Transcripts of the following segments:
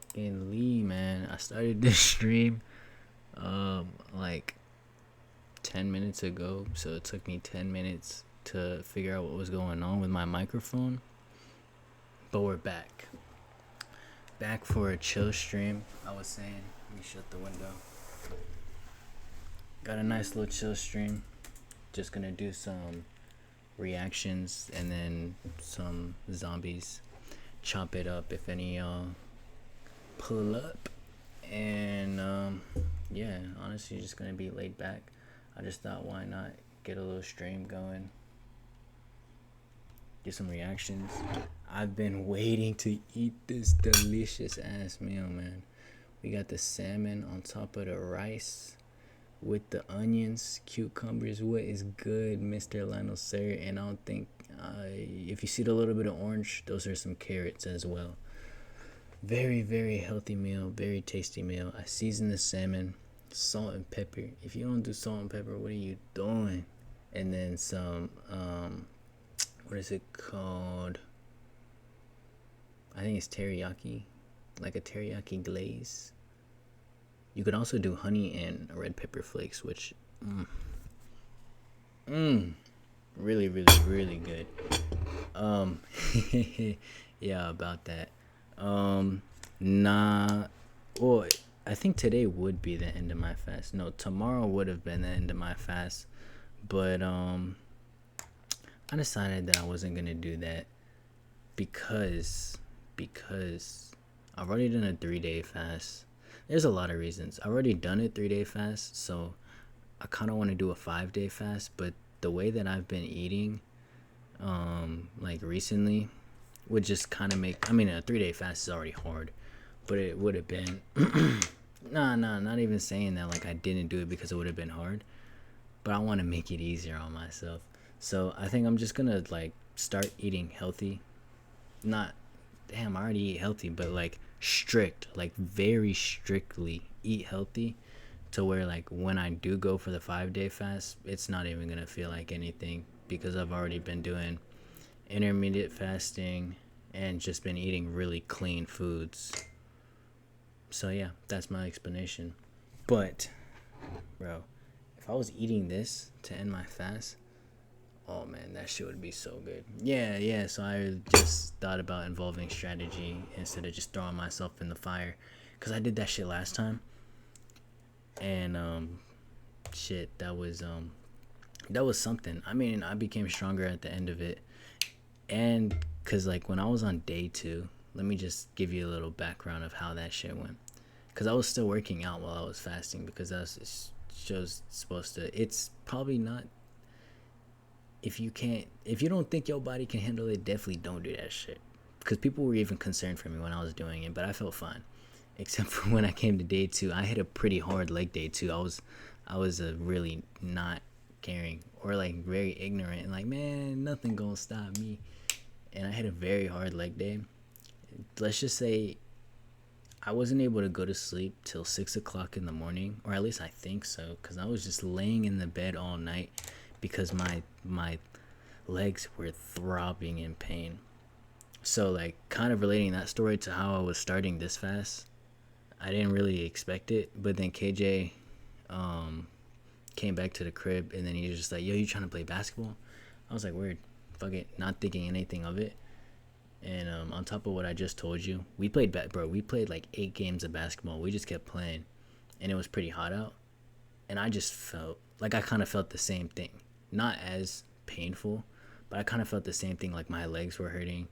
fucking Lee, man. I started this stream like 10 minutes ago, so it took me 10 minutes to figure out what was going on with my microphone. But we're back for a chill stream. I was saying, let me shut the window. Got a nice little chill stream. Just gonna do some reactions and then some zombies. Chop it up if any y'all pull up. And yeah, honestly just gonna be laid back. I just thought, why not get a little stream going, get some reactions. I've been waiting to eat this delicious ass meal, man. We got the salmon on top of the rice with the onions, cucumbers. What is good, Mr. Lionel Sir? And I don't think if you see the little bit of orange, those are some carrots as well. Very, very healthy meal, very tasty meal. I seasoned the salmon, salt and pepper. If you don't do salt and pepper, what are you doing? And then some what is it called? I think it's teriyaki, like a teriyaki glaze. You could also do honey and red pepper flakes, which really, really, really good. Yeah, about that. Well, I think today would be the end of my fast. No, tomorrow would have been the end of my fast, but I decided that I wasn't gonna do that because I've already done a 3-day fast. There's a lot of reasons. I've already done a 3-day fast, so I kind of want to do a 5-day fast. But the way that I've been eating, like recently, would just kind of make. I mean, a 3-day fast is already hard, but it would have been. Nah, not even saying that. Like I didn't do it because it would have been hard, but I want to make it easier on myself. So I think I'm just gonna like start eating healthy. Not, damn, I already eat healthy, but like strict, like very strictly eat healthy, to where like when I do go for the 5-day fast, it's not even gonna feel like anything because I've already been doing intermediate fasting and just been eating really clean foods. So yeah, that's my explanation. But bro, if I was eating this to end my fast, oh man, that shit would be so good. Yeah, so I just thought about involving strategy instead of just throwing myself in the fire, because I did that shit last time, and shit, that was something. I mean, I became stronger at the end of it. And because like when I was on day 2, let me just give you a little background of how that shit went, because I was still working out while I was fasting, because that's just supposed to, it's probably not, if you don't think your body can handle it, definitely don't do that shit. Because people were even concerned for me when I was doing it, but I felt fine. Except for when I came to day 2, I hit a pretty hard leg day 2. I was really not caring, or like very ignorant, and like, man, nothing gonna stop me. And I hit a very hard leg day. Let's just say I wasn't able to go to sleep till 6 o'clock in the morning, or at least I think so, because I was just laying in the bed all night because my legs were throbbing in pain. So like kind of relating that story to how I was starting this fast, I didn't really expect it, but then KJ came back to the crib, and then he was just like, yo, you trying to play basketball? I was like, weird, fuck it, not thinking anything of it. And on top of what I just told you, we played like 8 games of basketball. We just kept playing, and it was pretty hot out, and I just felt like I kind of felt the same thing. Not as painful, but I kind of felt the same thing, like my legs were hurting.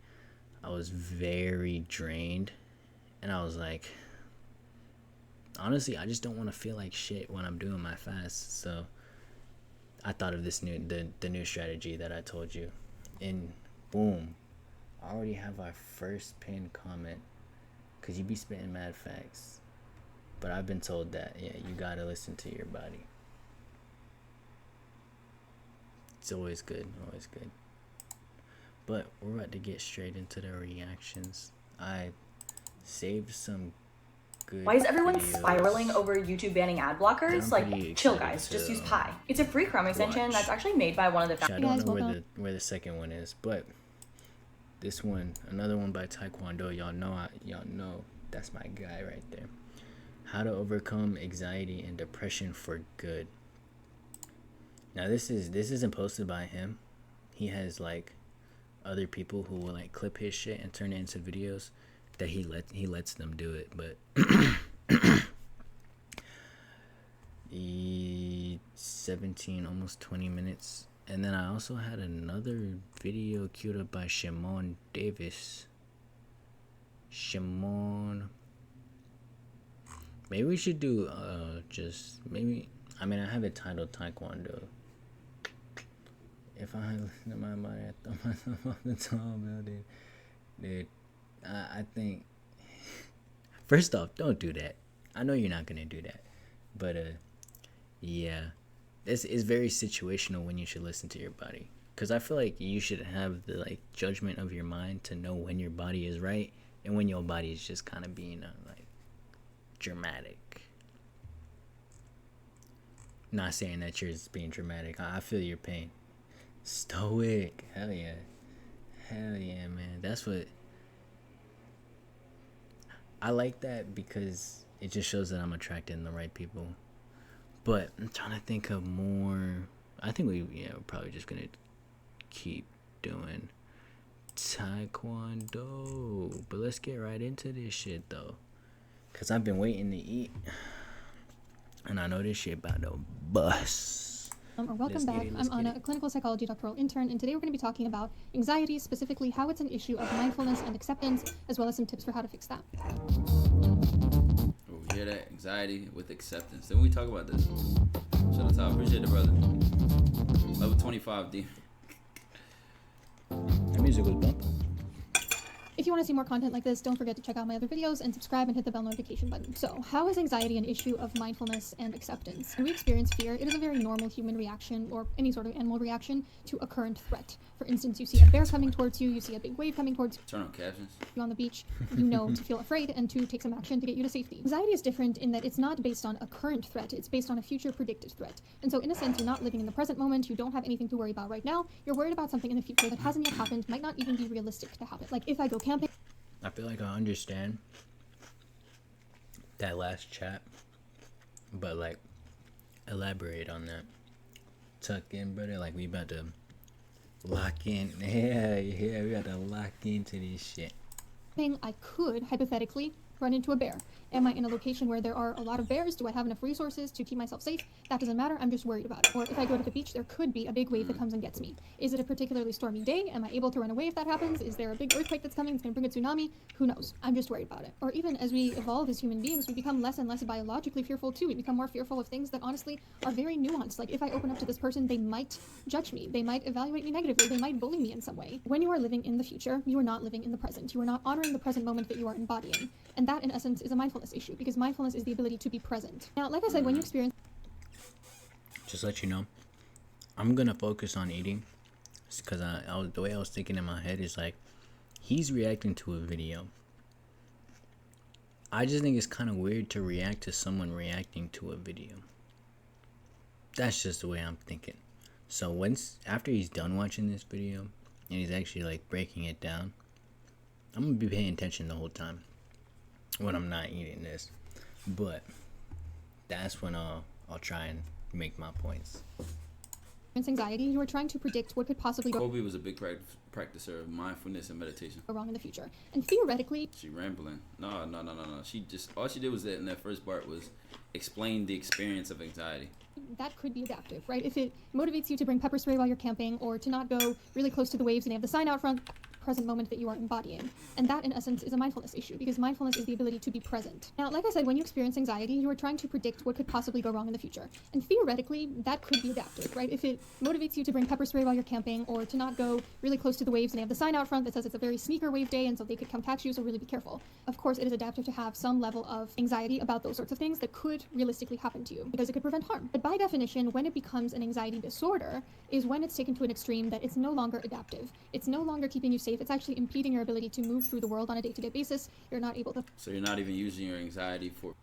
I was very drained, and I was like, honestly, I just don't want to feel like shit when I'm doing my fast. So I thought of this the new strategy that I told you, and boom, I already have our first pinned comment, because you be spitting mad facts, but I've been told that, yeah, you gotta listen to your body. It's always good, always good. But we're about to get straight into the reactions. I saved some good. Why is everyone videos. spiraling over YouTube banning ad blockers? Like, chill guys, just use Pi. It's a free Chrome extension that's actually made by one of the founders. I don't know where the second one is, but this one, another one by Taekwondo, y'all know That's my guy right there. How to overcome anxiety and depression for good. Now this isn't posted by him. He has like other people who will like clip his shit and turn it into videos that he lets them do it. But 17, almost 20 minutes. And then I also had another video queued up by Shimon Davis. Shimon. Maybe we should do just maybe. I mean, I have it titled Taekwondo. If I listen to my body, I throw myself off the tall building. Dude, I think. First off, don't do that. I know you're not gonna do that, but yeah, it's very situational when you should listen to your body. Cause I feel like you should have the like judgment of your mind to know when your body is right and when your body is just kind of being like dramatic. Not saying that you're just being dramatic. I feel your pain. Stoic. Hell yeah, man. That's what I like, that because it just shows that I'm attracting the right people. But I'm trying to think of more. I think we're probably just gonna keep doing Taekwondo. But let's get right into this shit though, cause I've been waiting to eat, and I know this shit about to bust. Welcome back. I'm Anna, a clinical psychology doctoral intern, and today we're going to be talking about anxiety, specifically how it's an issue of mindfulness and acceptance, as well as some tips for how to fix that. Oh, we hear that? Anxiety with acceptance. Then we talk about this. Shout out to I appreciate the brother. Level 25, D. That music was bumping. If you want to see more content like this, don't forget to check out my other videos and subscribe and hit the bell notification button. So, how is anxiety an issue of mindfulness and acceptance? When we experience fear, it is a very normal human reaction, or any sort of animal reaction, to a current threat. For instance, you see a bear coming towards you, you see a big wave coming towards Turn on captions. you on the beach, you know to feel afraid and to take some action to get you to safety. Anxiety is different in that it's not based on a current threat, it's based on a future predicted threat. And so in a sense, you're not living in the present moment, you don't have anything to worry about right now, you're worried about something in the future that hasn't yet happened, might not even be realistic to happen. Like if I go camping, I feel like I understand that last chat, but like elaborate on that. Tuck in, brother. Like we about to lock in. Yeah, we about to lock into this shit. I could hypothetically run into a bear. Am I in a location where there are a lot of bears? Do I have enough resources to keep myself safe? That doesn't matter, I'm just worried about it. Or if I go to the beach, there could be a big wave that comes and gets me. Is it a particularly stormy day? Am I able to run away if that happens? Is there a big earthquake that's coming? It's gonna bring a tsunami? Who knows? I'm just worried about it. Or even as we evolve as human beings, we become less and less biologically fearful too. We become more fearful of things that honestly are very nuanced. Like if I open up to this person, they might judge me. They might evaluate me negatively. They might bully me in some way. When you are living in the future, you are not living in the present. You are not honoring the present moment that you are embodying. And that in essence is a mindfulness issue, because mindfulness is the ability to be present. Now, like I said, when you experience... Just let you know, I'm gonna focus on eating, because the way I was thinking in my head is like, he's reacting to a video. I just think it's kind of weird to react to someone reacting to a video. That's just the way I'm thinking. So after he's done watching this video, and he's actually like breaking it down, I'm gonna be paying attention the whole time when I'm not eating this. But that's when I'll try and make my points. Anxiety, you are trying to predict what could possibly go Kobe was a big practicer of mindfulness and meditation. wrong in the future. And theoretically, She rambling. No. She just, all she did was that in that first part was explain the experience of anxiety. that could be adaptive, right? If it motivates you to bring pepper spray while you're camping, or to not go really close to the waves and they have the sign out front, present moment that you are embodying. And that in essence is a mindfulness issue, because mindfulness is the ability to be present. Now, like I said, when you experience anxiety, you are trying to predict what could possibly go wrong in the future. And theoretically, that could be adaptive, right? If it motivates you to bring pepper spray while you're camping, or to not go really close to the waves and they have the sign out front that says it's a very sneaker wave day and so they could come catch you, so really be careful. Of course, it is adaptive to have some level of anxiety about those sorts of things that could realistically happen to you, because it could prevent harm. But by definition, when it becomes an anxiety disorder is when it's taken to an extreme that it's no longer adaptive. It's no longer keeping you safe. It's actually impeding your ability to move through the world on a day-to-day basis. You're not able to... So you're not even using your anxiety for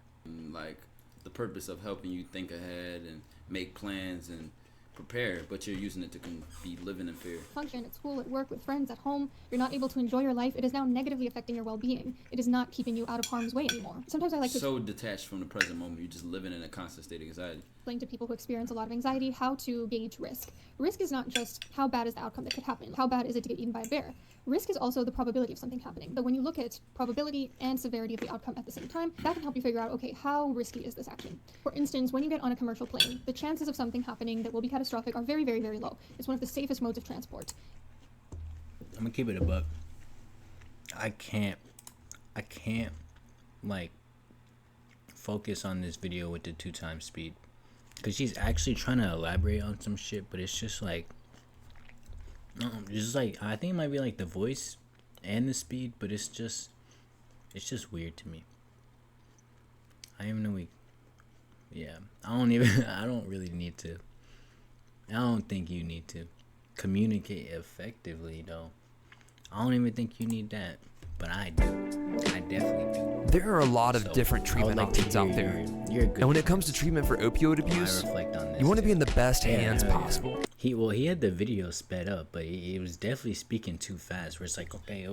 like the purpose of helping you think ahead and make plans and prepare, but you're using it to be living in fear. Function at school, at work, with friends, at home. You're not able to enjoy your life. It is now negatively affecting your well-being. It is not keeping you out of harm's way anymore. Sometimes I like to so detached from the present moment. You're just living in a constant state of anxiety. Explain to people who experience a lot of anxiety how to gauge risk. Risk is not just how bad is the outcome that could happen. How bad is it to get eaten by a bear? Risk is also the probability of something happening. But when you look at probability and severity of the outcome at the same time, that can help you figure out, okay, how risky is this action? For instance, when you get on a commercial plane, the chances of something happening that will be catastrophic are very, very, very low. It's one of the safest modes of transport. I'm gonna keep it a buck. I can't like focus on this video with the 2x speed, because she's actually trying to elaborate on some shit, but it's just like I think it might be like the voice and the speed, but it's just weird to me. I don't even know I don't really need to. I don't think you need to communicate effectively though. I don't even think you need that, but I do. I definitely do. There are a lot of different treatment options out there. And when it comes to treatment for opioid abuse, you want to be in the best hands possible. He had the video sped up, but he was definitely speaking too fast. Where it's like, okay.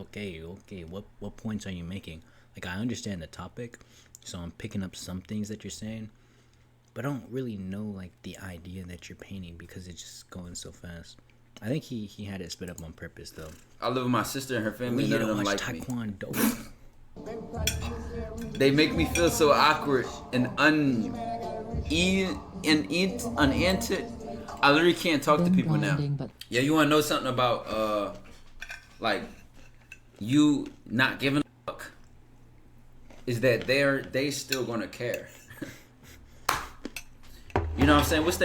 What points are you making? Like, I understand the topic, so I'm picking up some things that you're saying, but I don't really know like the idea that you're painting because it's just going so fast. I think he had it sped up on purpose though. I live with my sister and her family. None of them like Taekwondo. me. They make me feel so awkward and unanswered. I literally can't talk to people now. Yeah, you want to know something about like you not giving a fuck? Is that they still gonna care? You know what I'm saying? What's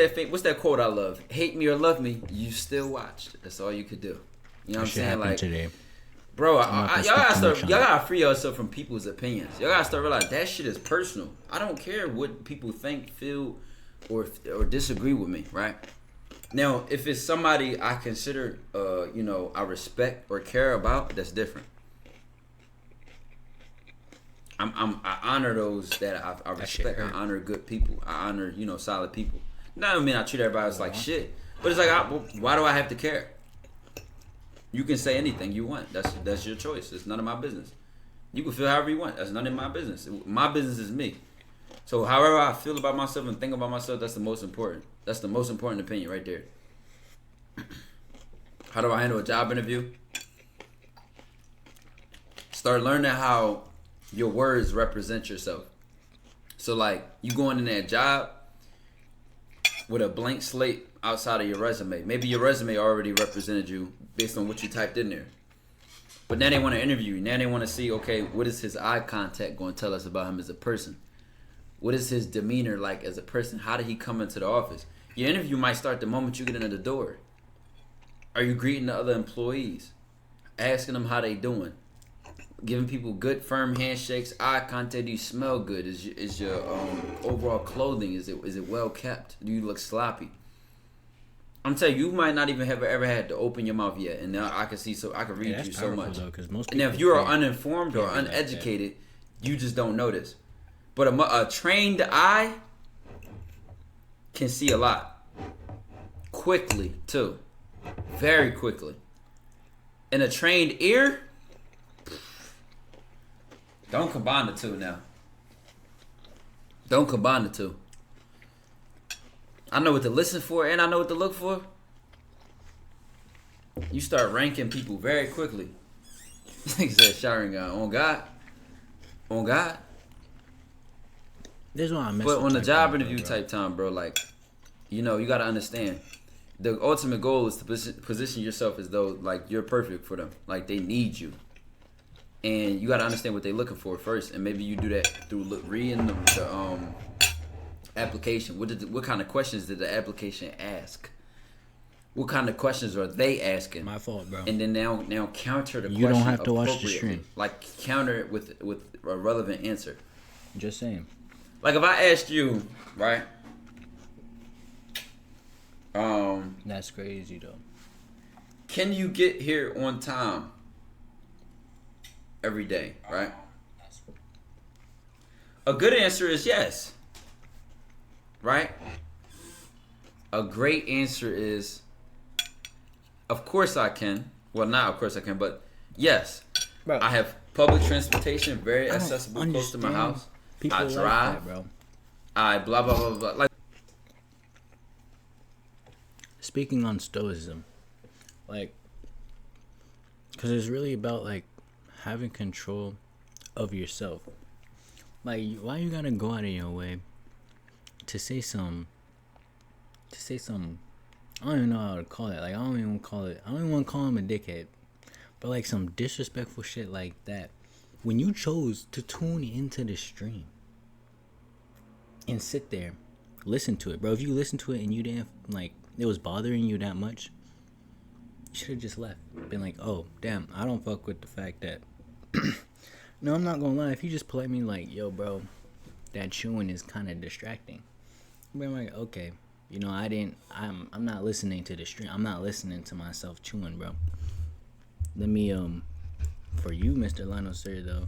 that quote I love? Hate me or love me, you still watched. That's all you could do. You know what I'm saying? Like, today. Bro, y'all gotta free yourself from people's opinions. Y'all gotta start realizing that shit is personal. I don't care what people think, feel, or disagree with me, right? Now, if it's somebody I consider, I respect or care about, that's different. I honor those that I respect. I honor good people. I honor, solid people. Not mean I treat everybody else like shit, but it's like, why do I have to care? You can say anything you want. That's your choice. It's none of my business. You can feel however you want. That's none of my business. My business is me. So however I feel about myself and think about myself, that's the most important. That's the most important opinion right there. How do I handle a job interview? Start learning how your words represent yourself. So like you going in that job with a blank slate outside of your resume. Maybe your resume already represented you based on what you typed in there. But now they want to interview you. Now they want to see, okay, what is his eye contact going to tell us about him as a person? What is his demeanor like as a person? How did he come into the office? Your interview might start the moment you get into the door. Are you greeting the other employees? Asking them how they doing? Giving people good firm handshakes, eye contact. Do you smell good? Is your overall clothing, is it well kept? Do you look sloppy? I'm telling you, might not even have ever had to open your mouth yet, and now I can read you so much. Though, most and now if you are uninformed or uneducated, you just don't notice. But a trained eye can see a lot quickly too, very quickly. And a trained ear, don't combine the two now. Don't combine the two. I know what to listen for and I know what to look for. You start ranking people very quickly. He said, showering guy, on God. On God. This is what I miss. But on the job interview type time, bro, like, you got to understand. The ultimate goal is to position yourself as though, like, you're perfect for them. Like, they need you. And you got to understand what they're looking for first. And maybe you do that through reading the application. What kind of questions did the application ask? What kind of questions are they asking? My fault, bro. And then now counter the question. You don't have to watch the stream. Like, counter it with a relevant answer. Just saying. Like, if I asked you, right? That's crazy though. Can you get here on time every day, right? A good answer is yes. Right? a great answer is, of course I can. Well, not of course I can, but yes. Bro, I have public transportation, very accessible, close to my house. I drive, like that, bro. I blah, blah, blah, blah. Like, speaking on stoicism, like, because it's really about, like, having control of yourself. Like, why you gotta go out of your way to say some, I don't even know how to call it. Like, I don't even want to call him a dickhead. But, like, some disrespectful shit like that. When you chose to tune into the stream and sit there, listen to it, bro. If you listen to it and you didn't, like, it was bothering you that much, you should have just left. Been like, oh, damn, I don't fuck with the fact that... No, I'm not gonna lie. If you just play me like, yo, bro, that chewing is kind of distracting. I'm like, okay, you know, I'm not listening to the stream. I'm not listening to myself chewing, bro. Let me, for you, Mr. Lionel, sir, though,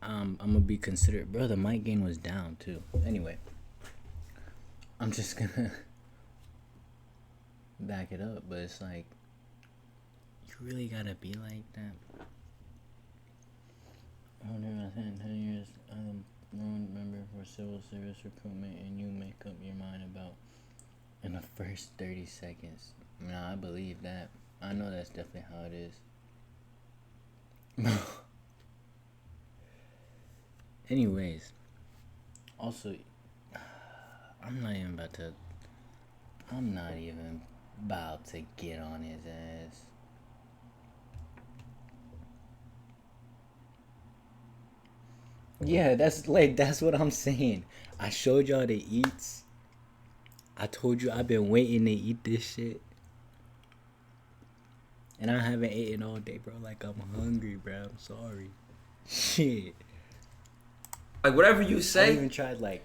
I'm gonna be considerate. Bro, the mic gain was down, too. Anyway, I'm just gonna back it up, but it's like, you really gotta be like that. I wonder if I 10 years, member for civil service recruitment, and you make up your mind about in the first 30 seconds. Nah, I believe that. I know that's definitely how it is. Anyways, also, I'm not even about to get on his ass. Yeah, that's what I'm saying. I showed y'all the eats. I told you I've been waiting to eat this shit. And I haven't eaten all day, bro. Like, I'm hungry, bro. I'm sorry. Shit. Like, whatever you say, I even tried, like,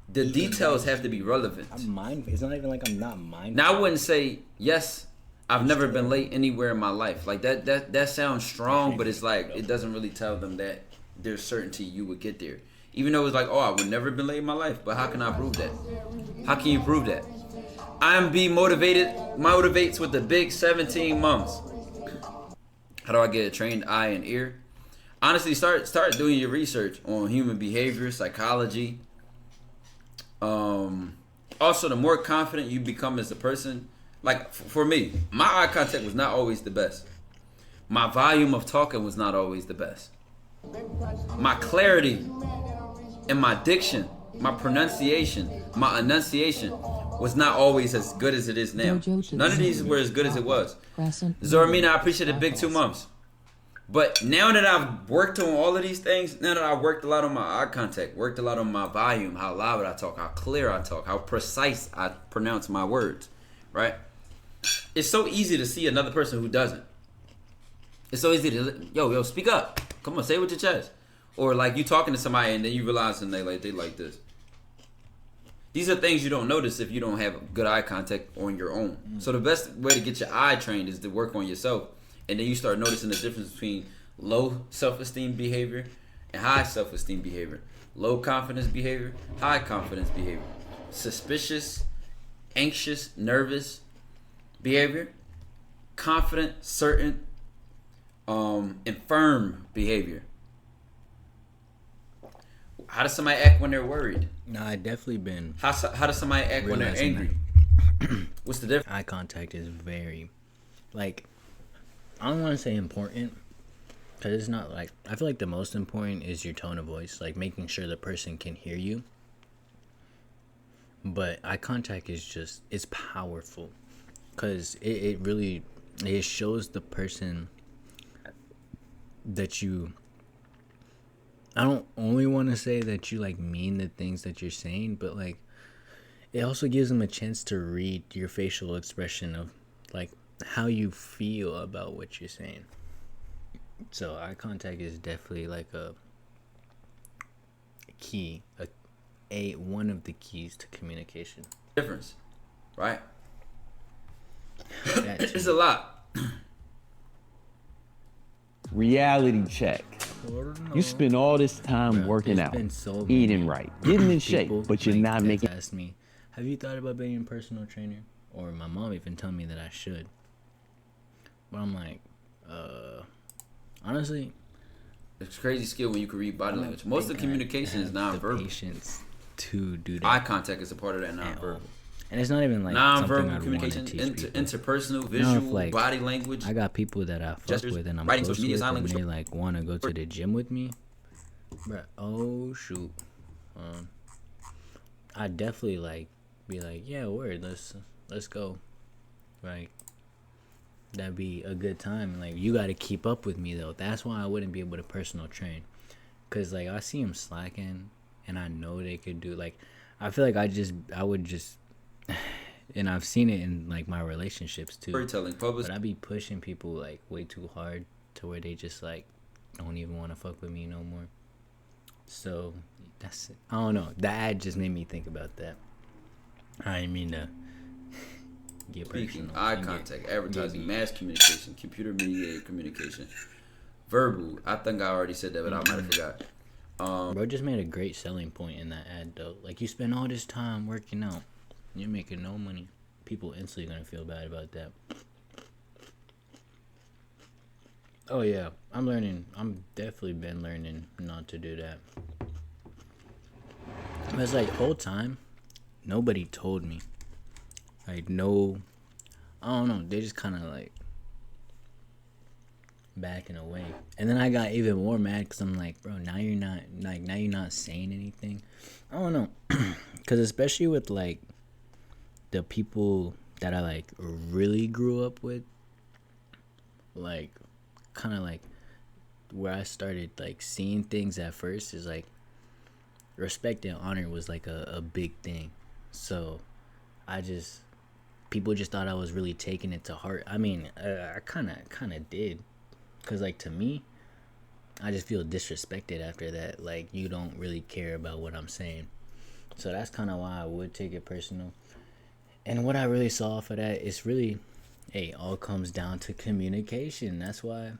the details have to be relevant. I'm mindful. It's not even like I'm not mindful. Now, I wouldn't say, yes, I've never been late anywhere in my life. Like, that sounds strong, but it's like, it doesn't really tell them that there's certainty you would get there. Even though it's like, oh, I would never been late in my life, but how can I prove that? How can you prove that? IMB motivates with the big 17 months. How do I get a trained eye and ear? Honestly, start doing your research on human behavior, psychology. Also, the more confident you become as a person, like for me, my eye contact was not always the best. My volume of talking was not always the best. My clarity and my diction, my pronunciation, my enunciation was not always as good as it is now. None of these were as good as it was. Zoramina, I appreciate the big 2 months. But now that I've worked on all of these things, now that I've worked a lot on my eye contact, worked a lot on my volume, how loud I talk, how clear I talk, how precise I pronounce my words, right? It's so easy to see another person who doesn't. It's so easy to, yo, speak up. Come on, say it with your chest. Or like you talking to somebody and then you realize and they like this. These are things you don't notice if you don't have good eye contact on your own. So the best way to get your eye trained is to work on yourself. And then you start noticing the difference between low self-esteem behavior and high self-esteem behavior. Low confidence behavior, high confidence behavior. Suspicious, anxious, nervous behavior. Confident, certain, and firm behavior. How does somebody act when they're worried? No, I definitely been. How does somebody act when they're angry? What's the difference? Eye contact is very, like, I don't want to say important, because it's not like, I feel like the most important is your tone of voice, like making sure the person can hear you. But eye contact is just, it's powerful, because it really, it shows the person that you, I don't only want to say that you like mean the things that you're saying, but like it also gives them a chance to read your facial expression of like how you feel about what you're saying. So eye contact is definitely like a key, one of the keys to communication. Difference, right? It's a lot. Reality check. You spend all this time working out, eating right, getting in shape, but you're not making. Asked me, have you thought about being a personal trainer? Or my mom even told me that I should. But I'm like, honestly, it's a crazy skill when you can read body language. Most of the communication is nonverbal. Patience to do that. Eye contact is a part of that nonverbal. And it's not even like nonverbal communication, interpersonal, visual, body language. I got people that I fuck with and I'm close with, and they like want to go to the gym with me. Bruh, oh shoot, I definitely like be like, yeah, word, let's go. Like, that'd be a good time. Like, you got to keep up with me though. That's why I wouldn't be able to personal train, cause like I see them slacking, and I know they could do, like, I feel like I would just. And I've seen it in like my relationships too. Storytelling, but I be pushing people like way too hard to where they just like don't even want to fuck with me no more. So that's it. I don't know. That just made me think about that. I didn't mean to get speaking, eye contact, advertising, mass communication, computer mediated communication, verbal. I think I already said that, but I might have forgot. Bro just made a great selling point in that ad though. Like, you spend all this time working out. You're making no money. People instantly gonna feel bad about that. Oh yeah, I'm definitely been learning not to do that. But it's like, whole time, nobody told me. Like, no, I don't know. They just kind of like backing away. And then I got even more mad because I'm like, bro, now you're not saying anything. I don't know, because especially with like the people that I like really grew up with, like kind of like where I started like seeing things at first is like respect and honor was like a big thing. So people just thought I was really taking it to heart. I mean, I kind of did, because like to me, I just feel disrespected after that. Like, you don't really care about what I'm saying. So that's kind of why I would take it personal. And what I really saw for that is really, hey, all comes down to communication. That's why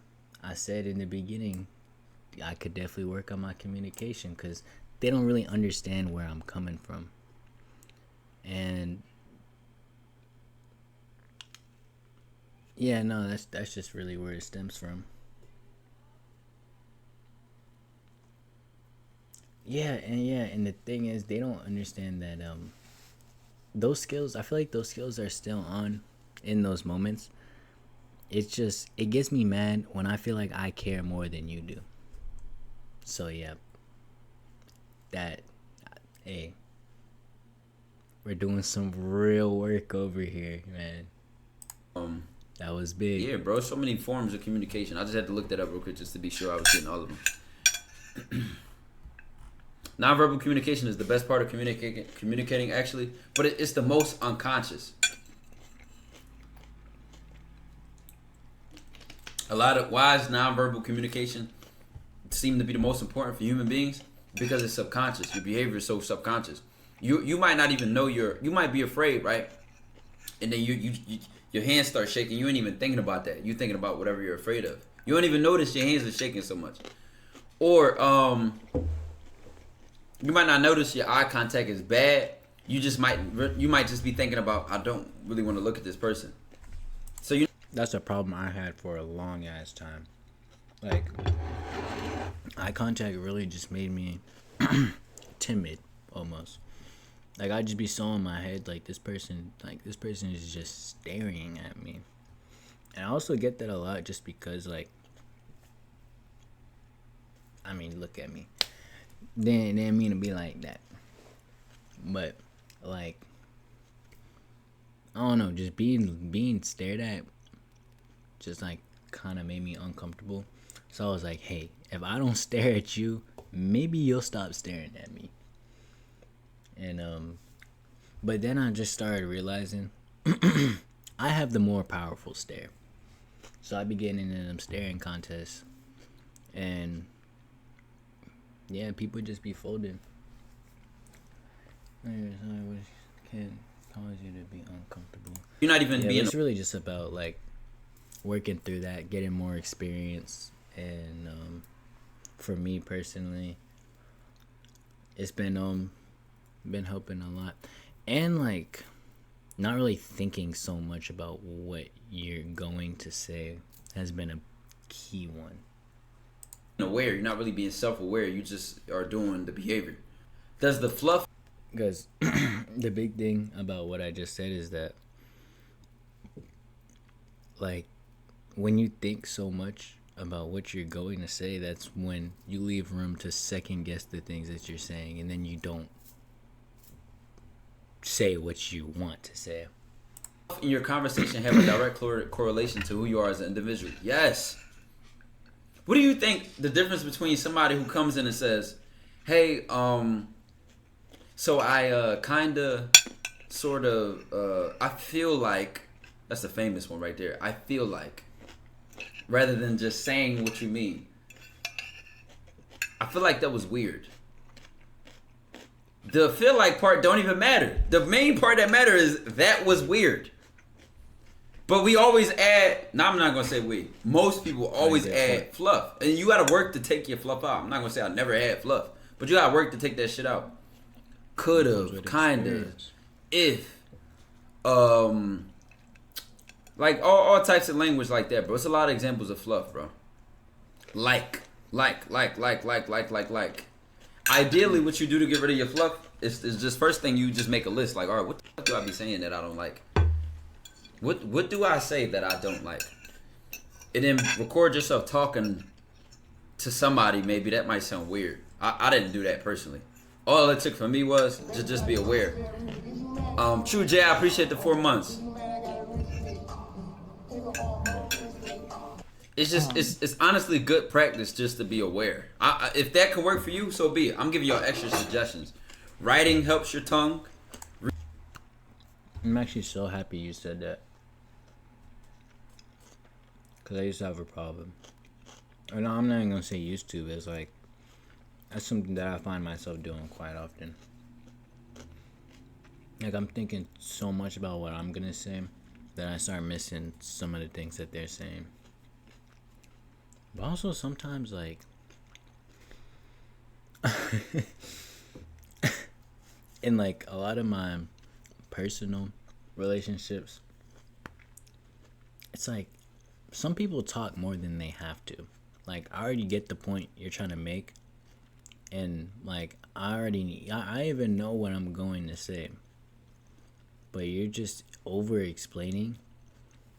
I said in the beginning, I could definitely work on my communication, because they don't really understand where I'm coming from. And yeah, no, that's just really where it stems from. And the thing is, they don't understand that those skills, I feel like those skills are still on in those moments. It's just, it gets me mad when I feel like I care more than you do. So yeah, hey, we're doing some real work over here, man. That was big. Yeah, bro, so many forms of communication. I just had to look that up real quick just to be sure I was getting all of them. Nonverbal communication is the best part of communicating actually, but it's the most unconscious. Why is nonverbal communication seem to be the most important for human beings? Because it's subconscious. Your behavior is so subconscious. You might not even know you might be afraid, right? And then your hands start shaking. You ain't even thinking about that. You're thinking about whatever you're afraid of. You don't even notice your hands are shaking so much. Or you might not notice your eye contact is bad. You might just be thinking about, I don't really want to look at this person. So that's a problem I had for a long ass time. Like, eye contact really just made me timid almost. Like, I'd just be so in my head, like, this person is just staring at me. And I also get that a lot just because, like, I mean, look at me. They didn't mean to be like that. But, like, I don't know, just being stared at just, like, kind of made me uncomfortable. So I was like, hey, if I don't stare at you, maybe you'll stop staring at me. And, but then I just started realizing I have the more powerful stare. So I be getting into them staring contests. And yeah, people just be folding. Can cause you to be uncomfortable. You're not even being. It's really just about like working through that, getting more experience, and for me personally, it's been helping a lot. And like not really thinking so much about what you're going to say has been a key one. Aware, you're not really being self-aware, you just are doing the behavior. Does the fluff, because the big thing about what I just said is that like when you think so much about what you're going to say, that's when you leave room to second guess the things that you're saying, and then you don't say what you want to say. In your conversation have a direct correlation to who you are as an individual? Yes. What do you think the difference between somebody who comes in and says, hey, so I I feel like, that's a famous one right there, I feel like, rather than just saying what you mean. I feel like that was weird. The feel like part don't even matter. The main part that matters is that was weird. But we always add, I'm not going to say we. Most people always add fluff. And you got to work to take your fluff out. I'm not going to say I never had fluff. But you got to work to take that shit out. Could have, kind of, if. Like all types of language like that, bro. It's a lot of examples of fluff, bro. Like. Ideally, what you do to get rid of your fluff is just first thing you just make a list. Like, all right, what the fuck do I be saying that I don't like? What do I say that I don't like? And then record yourself talking to somebody. Maybe that might sound weird. I didn't do that personally. All it took for me was to just be aware. True J, I appreciate the 4 months. It's just it's honestly good practice just to be aware. If that could work for you, so be it. I'm giving y'all extra suggestions. Writing helps your tongue. I'm actually so happy you said that, because I used to have a problem. Or no, I'm not even gonna say used to. It's like that's something that I find myself doing quite often. Like I'm thinking so much about what I'm gonna say that I start missing some of the things that they're saying. But also sometimes like in like a lot of my personal relationships, it's like some people talk more than they have to. Like I already get the point you're trying to make, and like I even know what I'm going to say, but you're just over explaining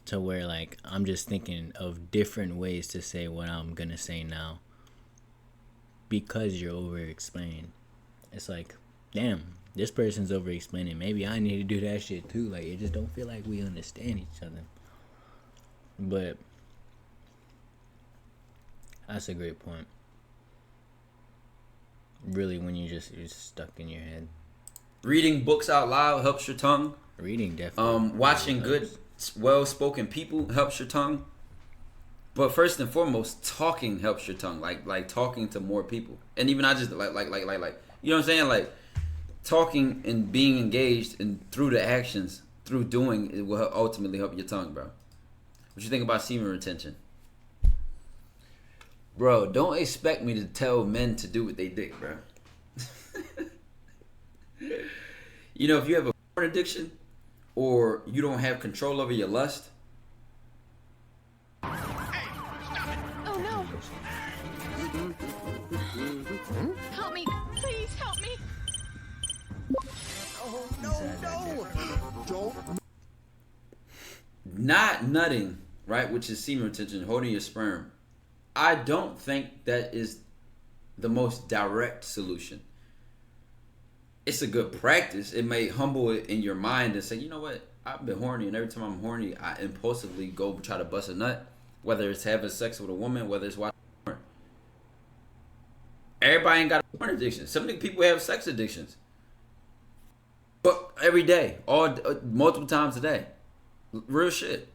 to where like I'm just thinking of different ways to say what I'm gonna say now because you're over explaining. It's like, damn, this person's over explaining. Maybe I need to do that shit too. Like it just don't feel like we understand each other. But that's a great point. Really, when you're stuck in your head. Reading books out loud helps your tongue. Reading definitely. Watching good, well-spoken people helps your tongue. But first and foremost, talking helps your tongue. Like talking to more people. And even I just like you know what I'm saying? Like talking and being engaged and through the actions, through doing, it will ultimately help your tongue, bro. What you think about semen retention? Bro, don't expect me to tell men to do what they did, bro. You know, if you have a porn addiction or you don't have control over your lust. Oh no! Help me! Please help me! Oh no! Don't. Not nutting, right, which is semen retention, holding your sperm. I don't think that is the most direct solution. It's a good practice. It may humble it in your mind and say, you know what, I've been horny, and every time I'm horny, I impulsively go try to bust a nut, whether it's having sex with a woman, whether it's watching porn. Everybody ain't got a porn addiction. Some people have sex addictions. But every day, multiple times a day. Real shit.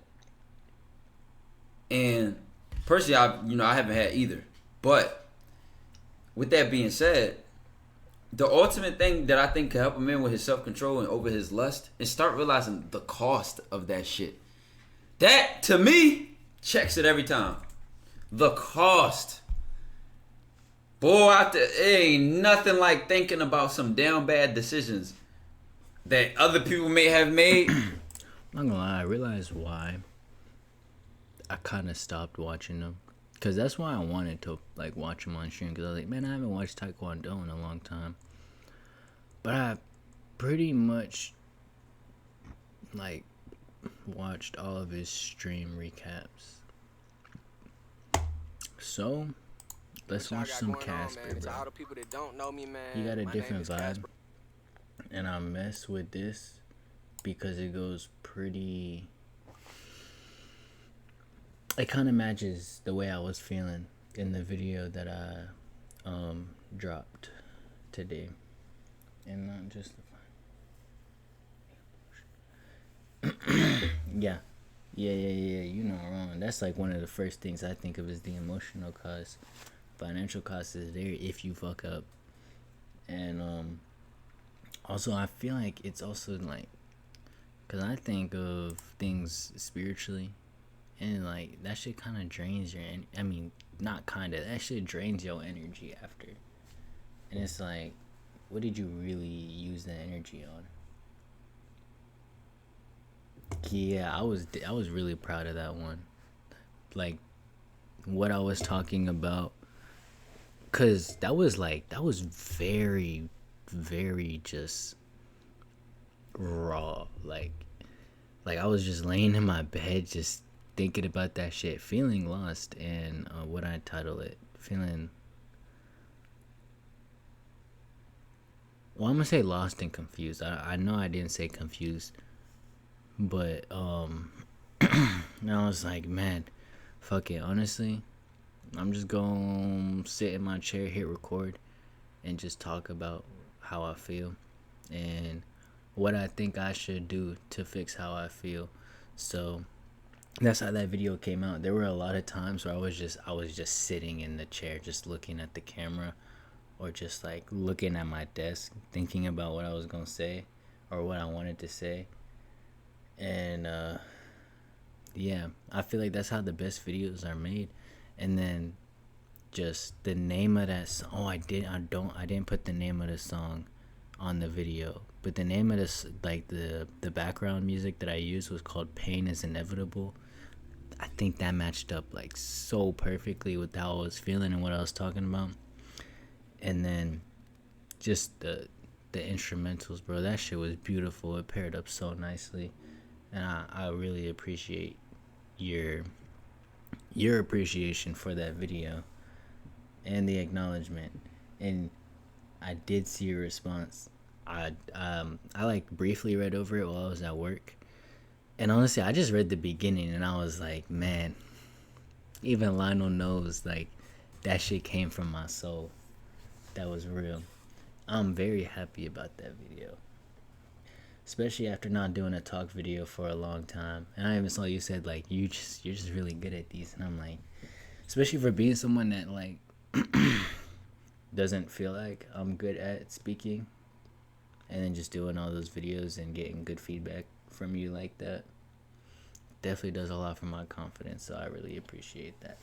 And personally, I haven't had either. But with that being said, the ultimate thing that I think can help a man with his self-control and over his lust is start realizing the cost of that shit. That, to me, checks it every time. The cost. Boy, it ain't nothing like thinking about some damn bad decisions that other people may have made. I'm not gonna lie, I realized why I kind of stopped watching them. Because that's why I wanted to like watch them on stream. Because I was like, man, I haven't watched Taekwondo in a long time. But I pretty much like watched all of his stream recaps. So let's watch some Casper, bro. You got a different vibe. And I mess with this because it goes pretty... It kind of matches the way I was feeling in the video that I dropped today. And not just the yeah, you know wrong. That's like one of the first things I think of is the emotional cost. Financial cost is there if you fuck up. And also I feel like it's also like, because I think of things spiritually, and like that shit kind of drains your I mean, not kind of, that shit drains your energy after. And it's like, what did you really use that energy on? Yeah, I was really proud of that one. Like what I was talking about, cause that was very, very just raw. Like I was just laying in my bed, just thinking about that shit, feeling lost, and what I title it, feeling. Well, I'm gonna say lost and confused. I know I didn't say confused, but I was like, man, fuck it. Honestly, I'm just gonna sit in my chair, hit record, and just talk about how I feel and what I think I should do to fix how I feel. So that's how that video came out. There were a lot of times where I was just sitting in the chair, just looking at the camera, or just like looking at my desk, thinking about what I was gonna say or what I wanted to say. And yeah, I feel like that's how the best videos are made. And then just the name of that song. Oh, I didn't put the name of the song on the video, but the name of this, like the background music that I used was called Pain is Inevitable. I think that matched up like so perfectly with how I was feeling and what I was talking about. And then just the instrumentals, bro, that shit was beautiful. It paired up so nicely, and I really appreciate your appreciation for that video and the acknowledgement. And I did see your response. I like briefly read over it while I was at work, and honestly I just read the beginning and I was like, man, even Lionel knows like that shit came from my soul. That was real. I'm very happy about that video, especially after not doing a talk video for a long time. And I even saw you said like you're just really good at these, and I'm like, especially for being someone that like doesn't feel like I'm good at speaking, and then just doing all those videos and getting good feedback from you like that definitely does a lot for my confidence. So I really appreciate that.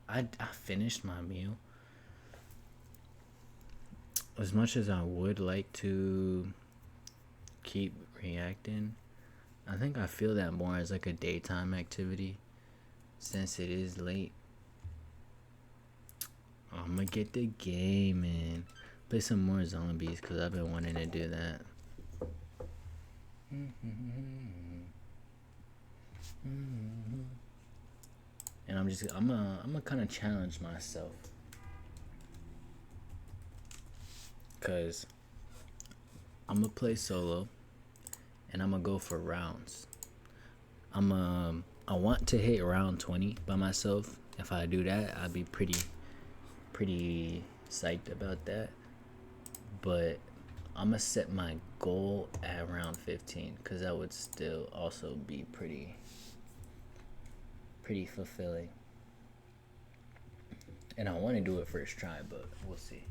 I finished my meal. As much as I would like to keep reacting, I think I feel that more as like a daytime activity since it is late. I'm gonna get the game in, play some more zombies because I've been wanting to do that. And I'm gonna kind of challenge myself, cause I'm gonna play solo and I'm gonna go for rounds. I want to hit round 20 by myself. If I do that, I'd be pretty psyched about that. But I'm gonna set my goal at round 15 because that would still also be pretty fulfilling. And I want to do it first try, but we'll see.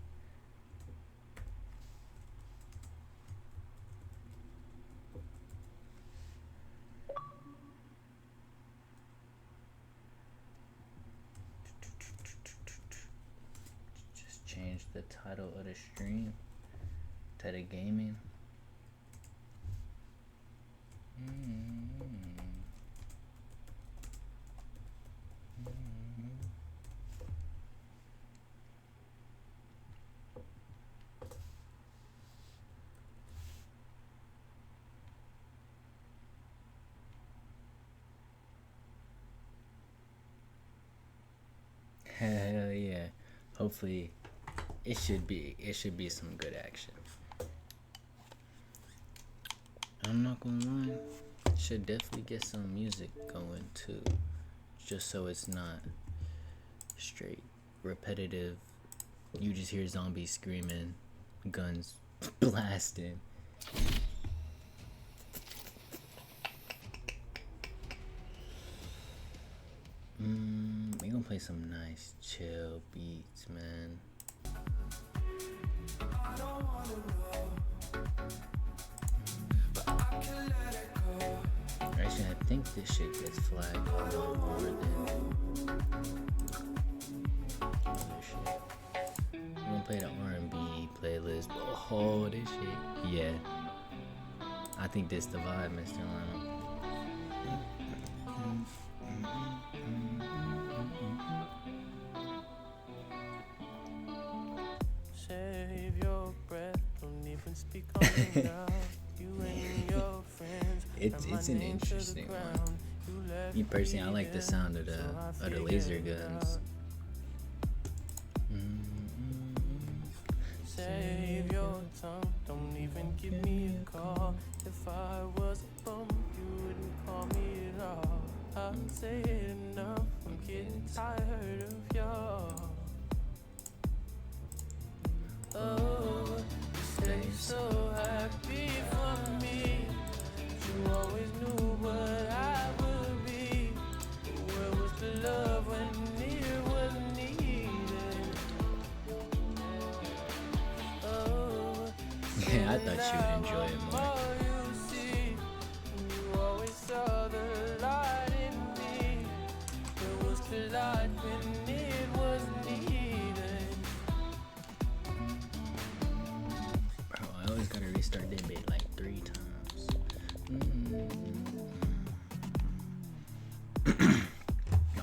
Just change the title of the stream. to the gaming. Hell yeah. Hopefully it should be some good action. I'm not gonna lie, should definitely get some music going too, just so it's not straight repetitive. You just hear zombies screaming, guns blasting. We gonna play some nice chill beats, man. Actually, I think this shit gets flagged a lot more than other shit. We gonna play the R&B playlist. Oh, this shit. Yeah. I think this the vibe, Mr. Lionel. Save your breath, don't even speak on it now. You and your friends. It's an interesting one. Me personally, I like the sound of the laser guns. Save your tongue, don't even give me a call. If I was a bum, you wouldn't call me at all. I'm saying enough, I'm getting tired of y'all. Oh, you say you're so happy for me. You always knew what I would be. Where was the love when it was needed? Oh, Yeah, I thought you would enjoy it more. you see, you always saw the light in me. Where was the light when it was needed? Bro, I always gotta restart that bit like 3 times.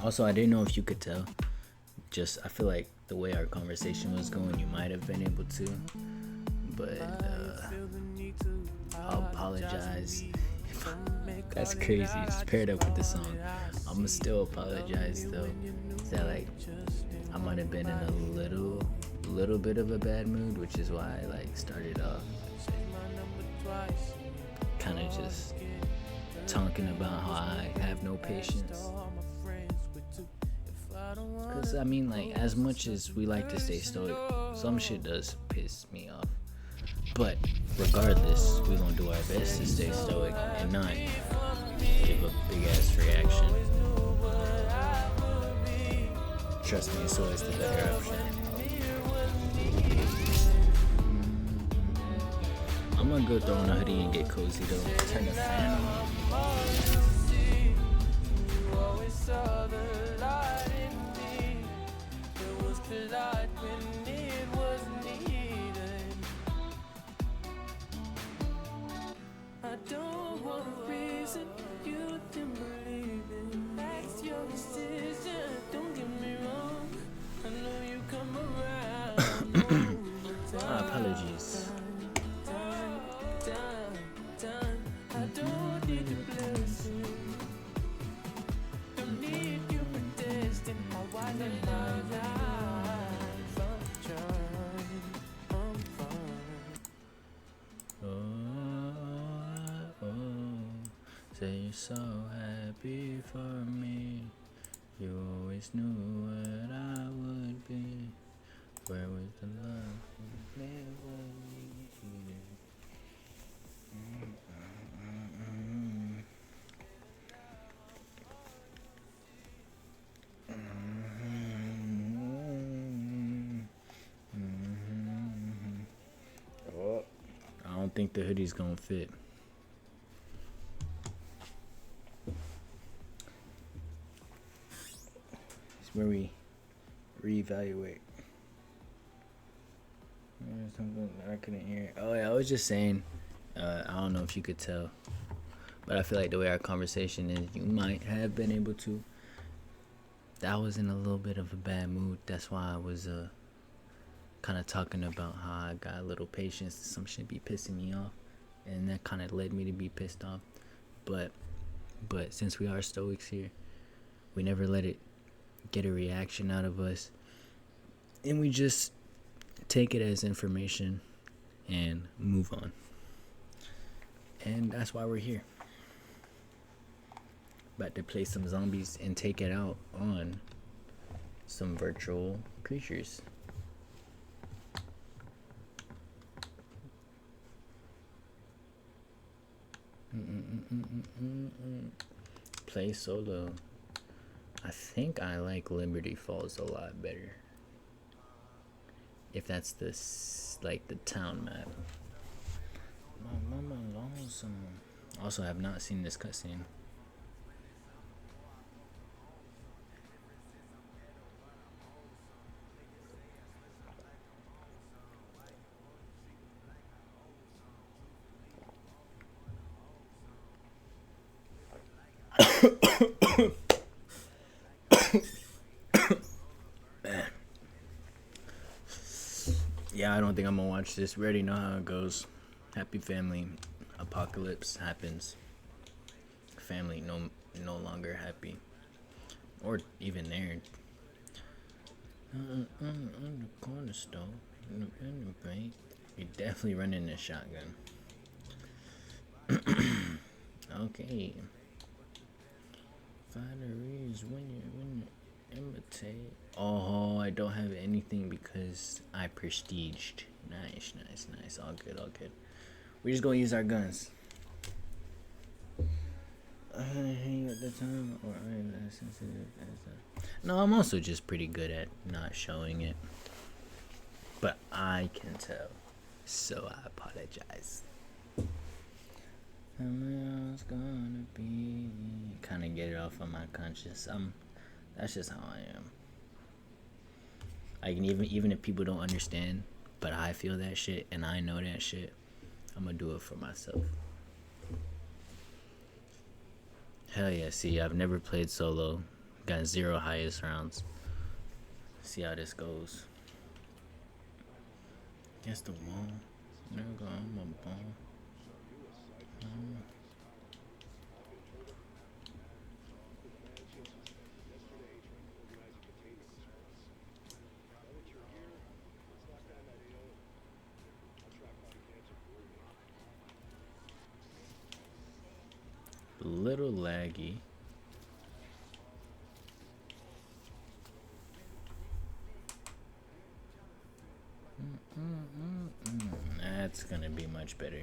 Also, I didn't know if you could tell. Just, I feel like the way our conversation was going, you might have been able to. But, I'll apologize. That's crazy. Just paired up with the song. I'ma still apologize though. That like, I might have been in a little bit of a bad mood, which is why I like started off kind of just talking about how I have no patience. Cause I mean, like, as much as we like to stay stoic, some shit does piss me off. But regardless, we gonna do our best to stay stoic and not give a big ass reaction. Trust me, it's always the better option. I'm gonna go throw on a hoodie and get cozy though. Turn the fan on. I don't want a reason you didn't believe in. That's your decision. Don't get me wrong. I know you come around. Apologies. I don't need your blessing. Don't need you protesting how I live my life. I'm trying. I'm fine. Say you're so happy for me. You always knew what I would be. Where was the love you never needed? Oh, I don't think the hoodie's gonna fit. It's where we reevaluate. I couldn't hear. Oh yeah, I was just saying. I don't know if you could tell, but I feel like the way our conversation is, you might have been able to. I was in a little bit of a bad mood. That's why I was kind of talking about how I got a little patience. Some shit be pissing me off, and that kind of led me to be pissed off. But since we are stoics here, we never let it get a reaction out of us, and we just take it as information and move on. And that's why we're here. About to play some zombies and take it out on some virtual creatures. Play solo. I think I like Liberty Falls a lot better. If that's like the town map. My mama lonesome. Also, have not seen this cutscene. Yeah, I don't think I'm gonna watch this. We already know how it goes. Happy family. Apocalypse happens. Family no longer happy. Or even there. On the corner store. In the bank. You're definitely running a shotgun. Okay. Fineries when you imitate. Oh, I don't have anything because I prestiged. Nice. All good. We're just gonna use our guns. No, I'm also just pretty good at not showing it. But I can tell. So I apologize. Else gonna be kind of get it off of my conscience. That's just how I am. I can even if people don't understand, but I feel that shit and I know that shit, I'm gonna do it for myself. Hell yeah! See, I've never played solo. Got 0 highest rounds. See how this goes. Guess the wall. Nigga, I'm a ball. Little laggy. That's gonna be much better.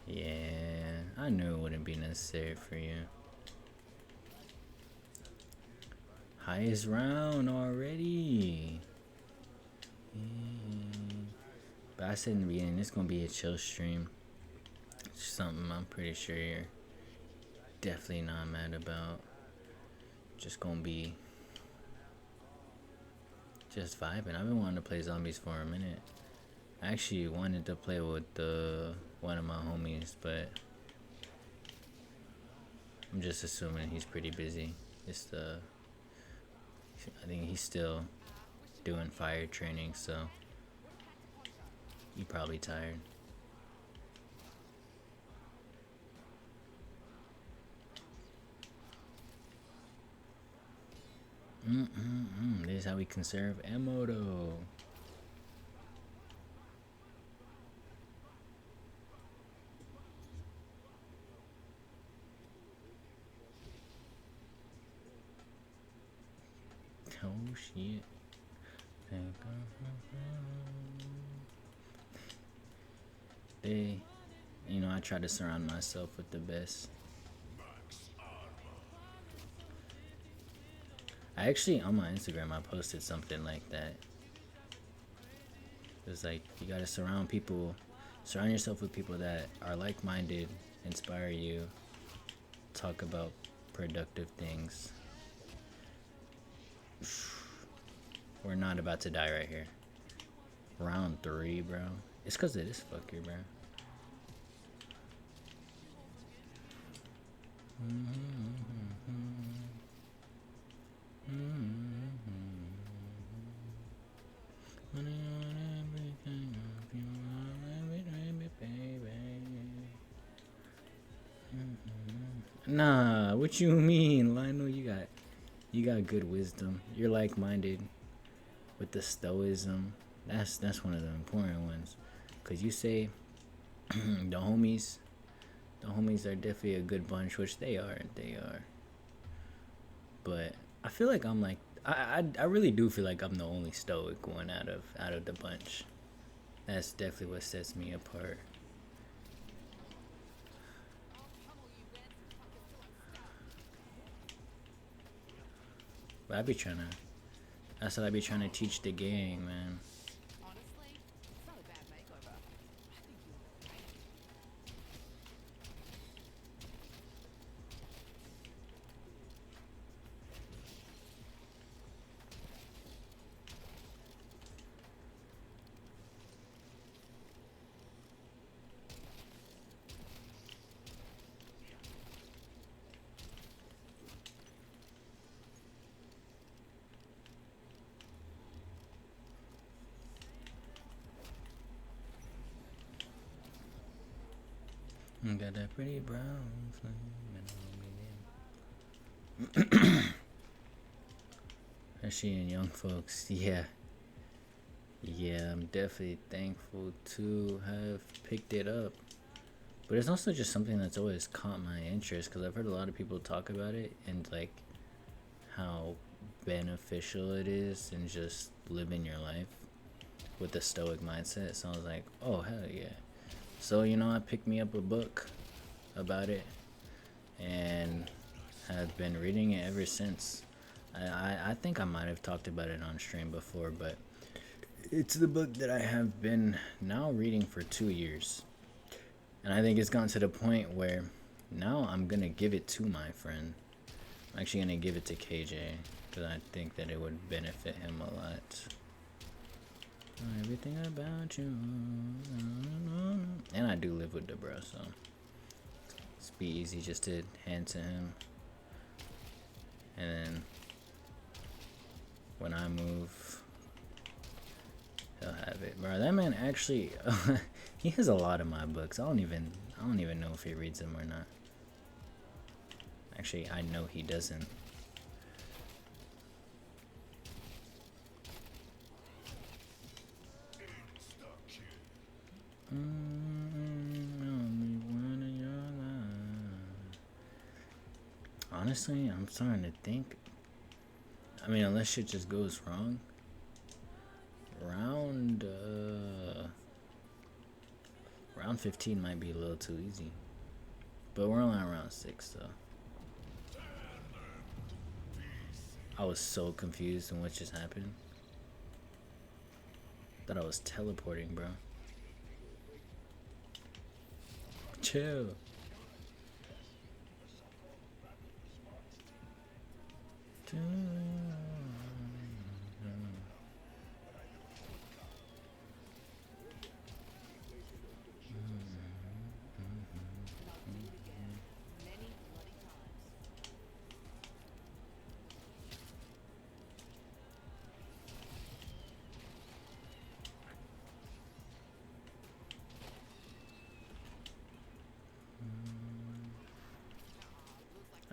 Yeah, I knew it wouldn't be necessary for you. Highest round already. Yeah. But I said in the beginning, it's gonna be a chill stream. It's something I'm pretty sure you're definitely not mad about. Just gonna be just vibing. I've been wanting to play zombies for a minute. I actually wanted to play with one of my homies, but I'm just assuming he's pretty busy. I think he's still doing fire training, so he probably tired. This is how we conserve ammo though. Oh shit. I try to surround myself with the best. I actually, on my Instagram, I posted something like that. It's like, you gotta surround yourself with people that are like-minded, inspire you, talk about productive things. We're not about to die right here. Round 3, bro. It's because of this fucker, bro. Nah, what you mean, Lionel? You got good wisdom. You're like-minded with the stoicism. That's one of the important ones. Cause you say the homies are definitely a good bunch, which they are. But I feel like I'm like I really do feel like I'm the only stoic one out of the bunch. That's definitely what sets me apart. But that's what I be trying to teach the gang, man. Got that pretty brown flame. Especially in young folks, yeah. I'm definitely thankful to have picked it up. But it's also just something that's always caught my interest because I've heard a lot of people talk about it and like how beneficial it is in just living your life with the stoic mindset. So I was like, oh hell yeah. So, I picked me up a book about it and have been reading it ever since. I think I might have talked about it on stream before, but it's the book that I have been now reading for 2 years. And I think it's gotten to the point where now I'm going to give it to my friend. I'm actually going to give it to KJ because I think that it would benefit him a lot. Everything about you. And I do live with the bro, so it's be easy just to hand to him. And then when I move, he'll have it. Bro, that man actually he has a lot of my books. I don't even know if he reads them or not. Actually, I know he doesn't. Honestly, I'm starting to think. I mean, unless shit just goes wrong. Round 15 might be a little too easy. But we're only on round 6, so. I was so confused on what just happened. Thought I was teleporting, bro. Chill.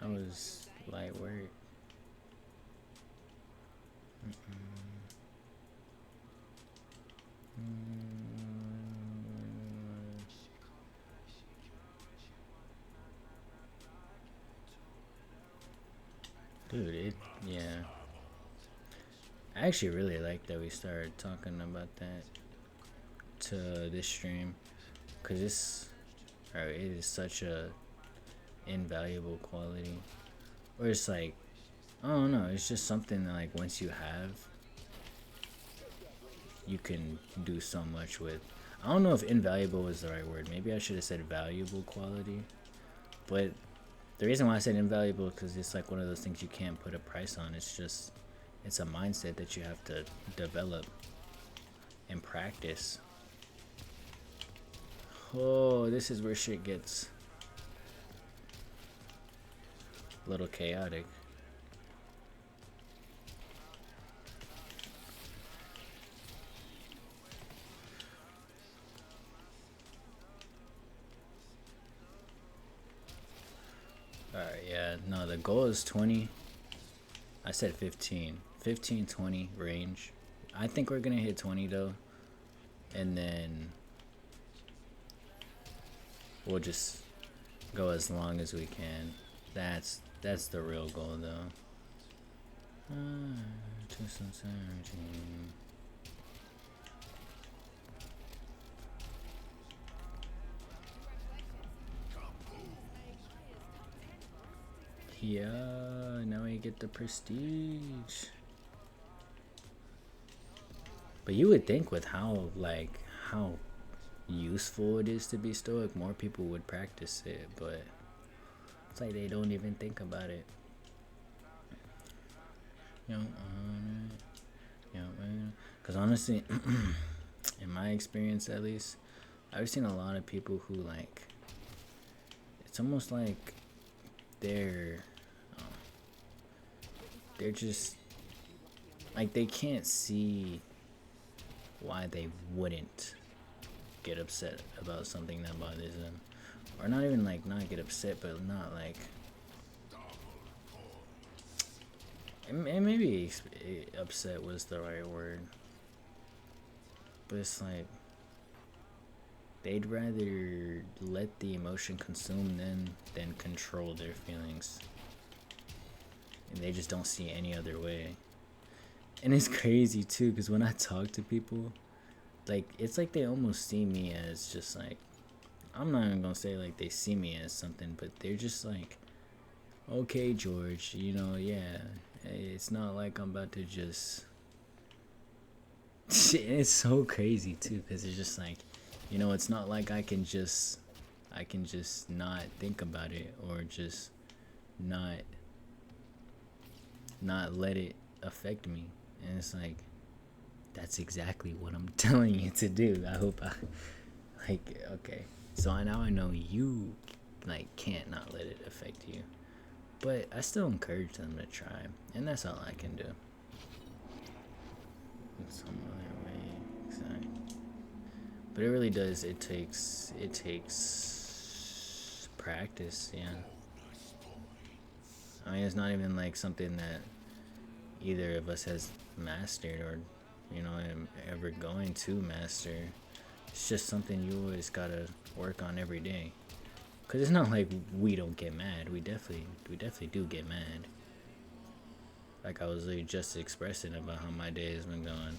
That was light work. Dude, yeah. I actually really like that we started talking about that to this stream, cause it is such a invaluable quality, or it's like, I don't know, it's just something that like once you have, you can do so much with. I don't know if invaluable was the right word. Maybe I should have said valuable quality, but the reason why I said invaluable because it's like one of those things you can't put a price on. It's just it's a mindset that you have to develop and practice. Oh, this is where shit gets a little chaotic. Alright, yeah, no, the goal is 20. I said 15. 15, 20 range. I think we're gonna hit 20 though. And then we'll just go as long as we can. That's the real goal though. To sincerity. Yeah, now we get the prestige. But you would think with how useful it is to be stoic, more people would practice it, but it's like they don't even think about it. You know, because honestly, in my experience at least, I've seen a lot of people who like, it's almost like they're just like, they can't see why they wouldn't get upset about something that bothers them, or not even like not get upset, but not like, and maybe upset was the right word, but it's like they'd rather let the emotion consume them than control their feelings, and they just don't see any other way. And it's crazy too, because when I talk to people, like, it's like they almost see me as just like, I'm not even gonna say like they see me as something, but they're just like, okay, George, you know, yeah, it's not like I'm about to just it's so crazy too, because it's just like, you know, it's not like I can just not think about it, or just not let it affect me. And it's like, that's exactly what I'm telling you to do. I hope okay, so now I know you like can't not let it affect you, but I still encourage them to try, and that's all I can do. In some other way, exactly. But it really does. It takes practice. Yeah. I mean, it's not even like something that either of us has mastered, or, you know, am ever going to master. It's just something you always gotta work on every day. Cause it's not like we don't get mad. We definitely do get mad. Like I was just expressing about how my day has been going,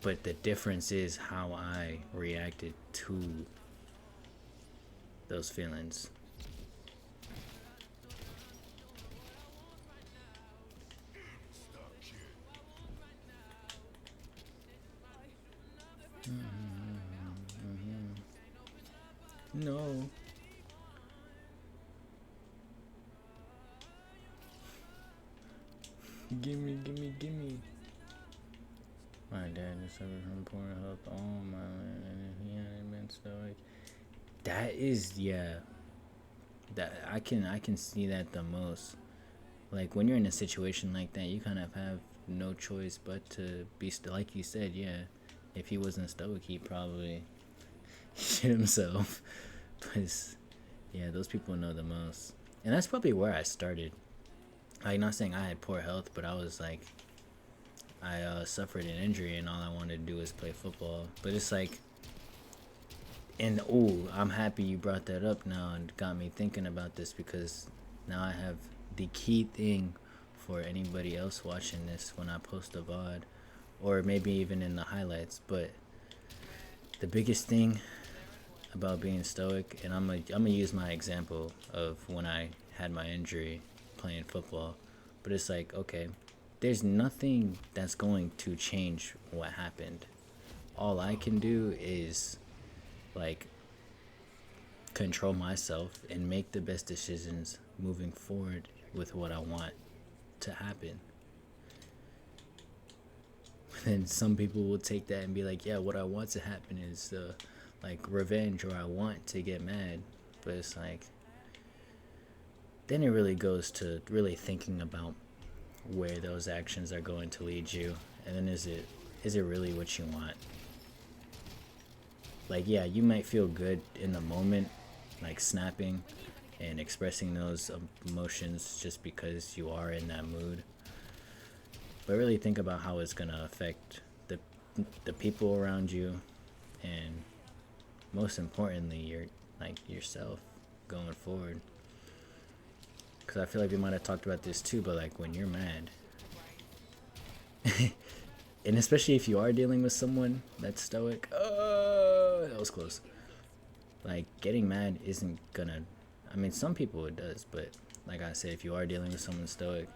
but the difference is how I reacted to those feelings. No. Gimme. My dad is suffering from poor health all my life, and if he hadn't been stoic. That is, yeah. That I can see that the most. Like when you're in a situation like that, you kind of have no choice but to be like you said, yeah. If he wasn't stoic, he probably shit himself. But yeah, those people know the most, and that's probably where I started. Like, not saying I had poor health, but I was like, I suffered an injury, and all I wanted to do was play football. But it's like, and I'm happy you brought that up now and got me thinking about this, because now I have the key thing for anybody else watching this when I post a VOD, or maybe even in the highlights. But the biggest thing about being stoic, and I'm gonna use my example of when I had my injury playing football, but it's like, okay, there's nothing that's going to change what happened. All I can do is like control myself and make the best decisions moving forward with what I want to happen. then some people will take that and be like, yeah, what I want to happen is like revenge, or I want to get mad. But it's like, then it really goes to really thinking about where those actions are going to lead you, and then is it really what you want? Like, yeah, you might feel good in the moment, like snapping and expressing those emotions just because you are in that mood, but really think about how it's gonna affect the people around you, and most importantly yourself going forward. Because I feel like we might have talked about this too, but like when you're mad and especially if you are dealing with someone that's stoic, that was close. Like, getting mad isn't gonna, I mean, some people it does, but like I said, if you are dealing with someone stoic,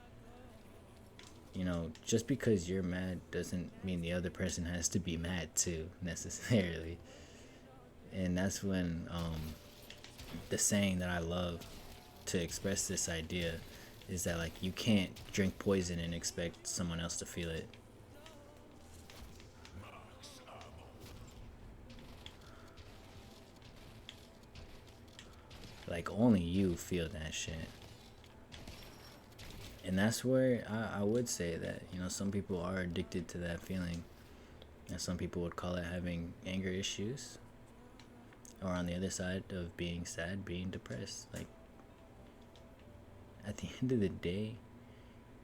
you know, just because you're mad doesn't mean the other person has to be mad too, necessarily. And that's when the saying that I love to express this idea is that, like, you can't drink poison and expect someone else to feel it. Like, only you feel that shit. And that's where I would say that, you know, some people are addicted to that feeling. And some people would call it having anger issues. Or on the other side of being sad, being depressed. Like, at the end of the day,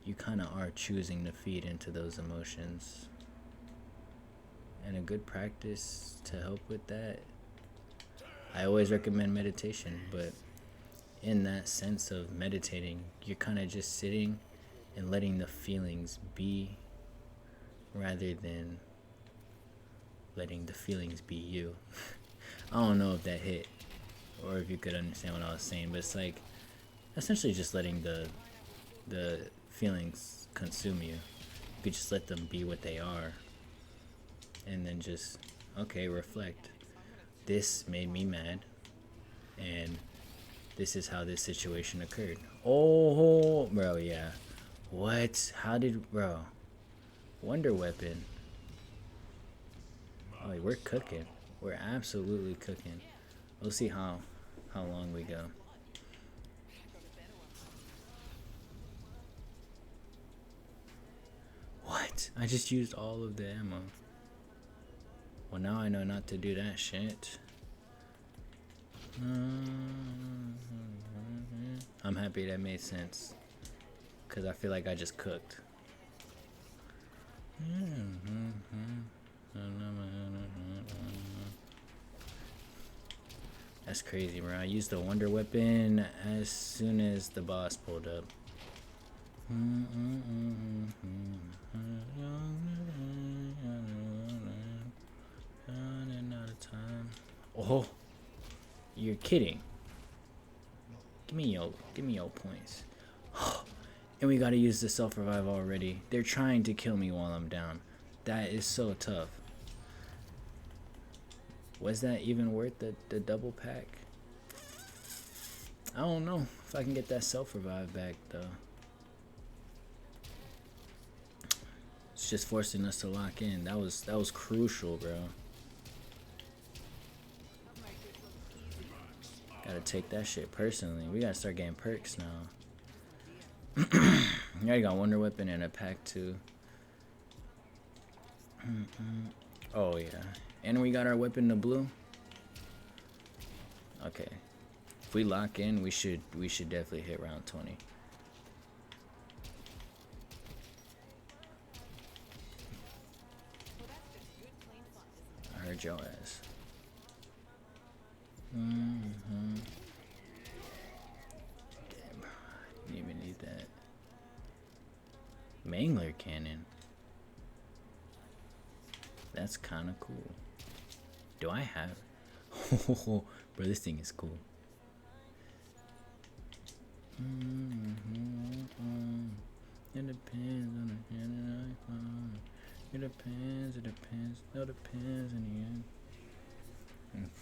you kind of are choosing to feed into those emotions. And a good practice to help with that, I always recommend meditation, but in that sense of meditating, you're kind of just sitting and letting the feelings be rather than letting the feelings be you. I don't know if that hit or if you could understand what I was saying, but it's like essentially just letting the feelings consume you. You could just let them be what they are, and then just, okay, reflect. This made me mad, and this is how this situation occurred. Oh, bro, yeah. What? How did, bro? Wonder Weapon. Oh, we're cooking. We're absolutely cooking. We'll see how long we go. What? I just used all of the ammo. Well, now I know not to do that shit. I'm happy that made sense, because I feel like I just cooked. That's crazy, bro. I used the Wonder Weapon as soon as the boss pulled up. Oh, you're kidding. Give me your points. And we gotta use the self-revive already. They're trying to kill me while I'm down. That is so tough. Was that even worth the double pack? I don't know if I can get that self-revive back though. It's just forcing us to lock in. That was crucial, bro. Gotta take that shit personally. We gotta start getting perks now. Yeah, you got Wonder Weapon and a pack too. Oh yeah, and we got our weapon to blue. Okay, if we lock in, we should definitely hit round 20. I heard your ass. Damn, I didn't even need that. Mangler cannon. That's kind of cool. Do I have? Oh, bro, this thing is cool. It depends on the hand I find. It depends. No, depends in the end.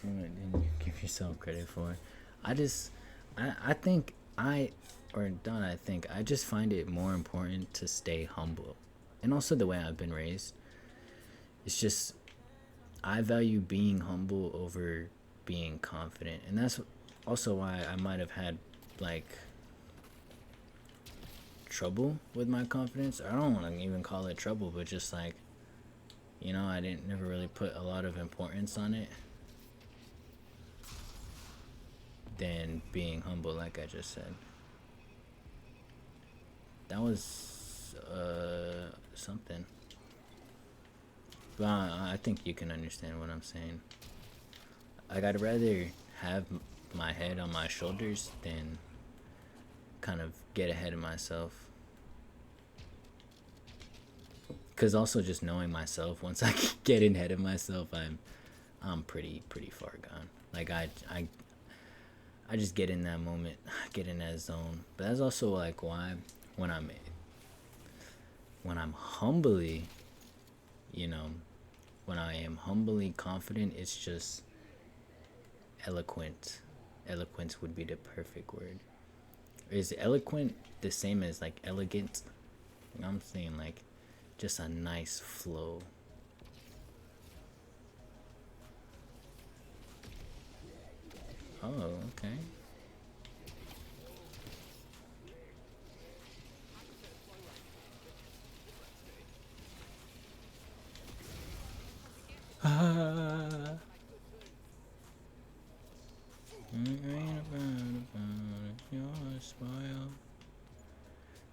Didn't you give yourself credit for it? I just find it more important to stay humble, and also the way I've been raised, it's just I value being humble over being confident, and that's also why I might have had like trouble with my confidence. I don't want to even call it trouble, but just like, you know, I didn't never really put a lot of importance on it than being humble, like I just said. That was something. But I think you can understand what I'm saying. Like, I'd rather have my head on my shoulders than kind of get ahead of myself. Because also just knowing myself, once I get ahead of myself, I'm pretty far gone. Like I just get in that moment, get in that zone. But that's also like why when I'm humbly, you know, when I am humbly confident, it's just eloquent. Eloquence would be the perfect word. Is eloquent the same as like elegant? I'm saying like just a nice flow. Oh, okay.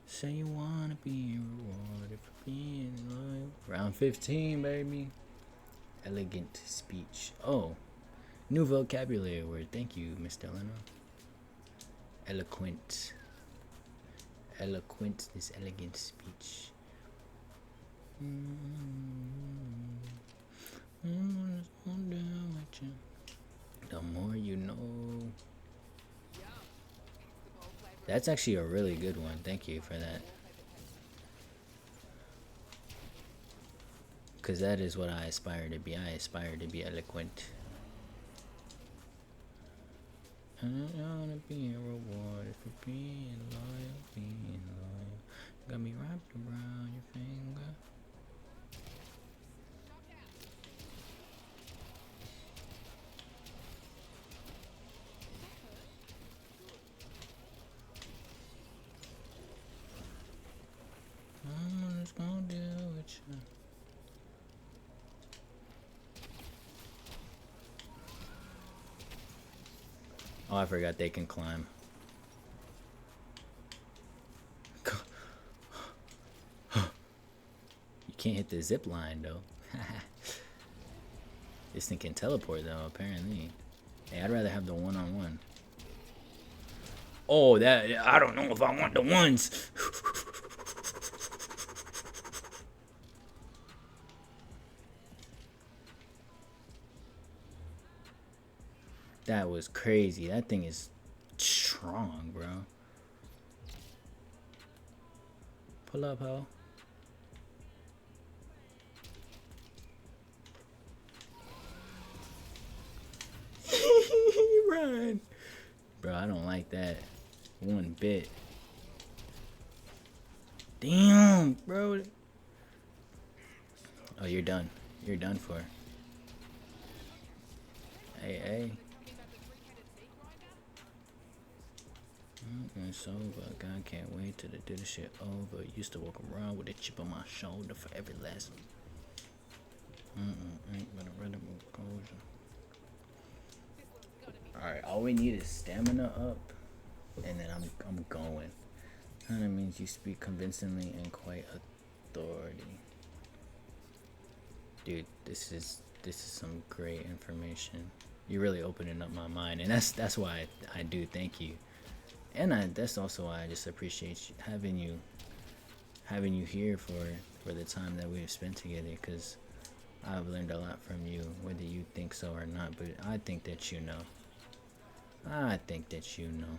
Say you wanna be rewarded for being loyal. Round 15, baby. Elegant speech. Oh, new vocabulary word. Thank you, Mr. Leno. Eloquent. Eloquent is elegant speech. The more you know. That's actually a really good one. Thank you for that. Because that is what I aspire to be. I aspire to be eloquent. I want to be rewarded for being loyal, being loyal. Got me wrapped around your finger. I'm just gonna deal with you. Oh, I forgot they can climb. You can't hit the zip line though. This thing can teleport though, apparently. Hey, I'd rather have the one-on-one. Oh, that I don't know if I want the ones. That was crazy. That thing is strong, bro. Pull up, ho. Run. Bro, I don't like that one bit. Damn, bro. Oh, you're done. You're done for. Hey, hey. It's over. God can't wait till they do the shit over. Used to walk around with a chip on my shoulder for every lesson. Ain't been a rhythm of closure. Alright, all we need is stamina up, and then I'm going. That means you speak convincingly and quite authority. Dude, this is some great information. You're really opening up my mind, and that's why I do thank you. And that's also why I just appreciate having you here for the time that we've spent together, because I've learned a lot from you, whether you think so or not. But I think that you know. I think that you know.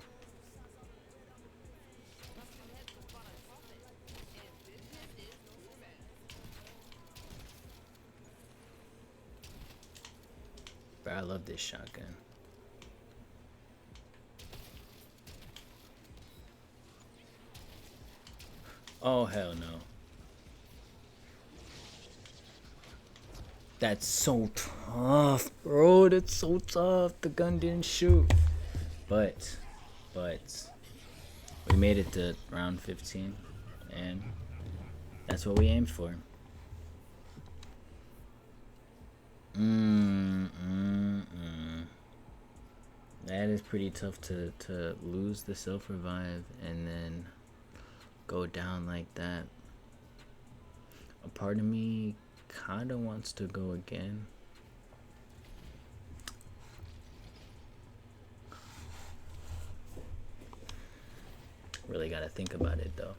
But I love this shotgun. Oh, hell no. That's so tough, bro. That's so tough. The gun didn't shoot. But we made it to round 15, and that's what we aimed for. That is pretty tough to lose the self-revive and then go down like that. A part of me kind of wants to go again. Really gotta think about it though.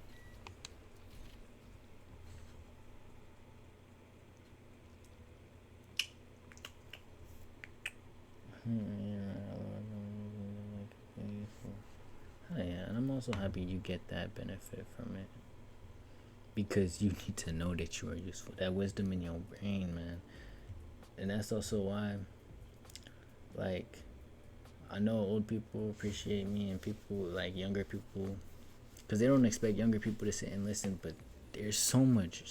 Oh yeah, and I'm also happy you get that benefit from it, because you need to know that you are useful. That wisdom in your brain, man. And that's also why, like, I know old people appreciate me and people like younger people, because they don't expect younger people to sit and listen, but there's so much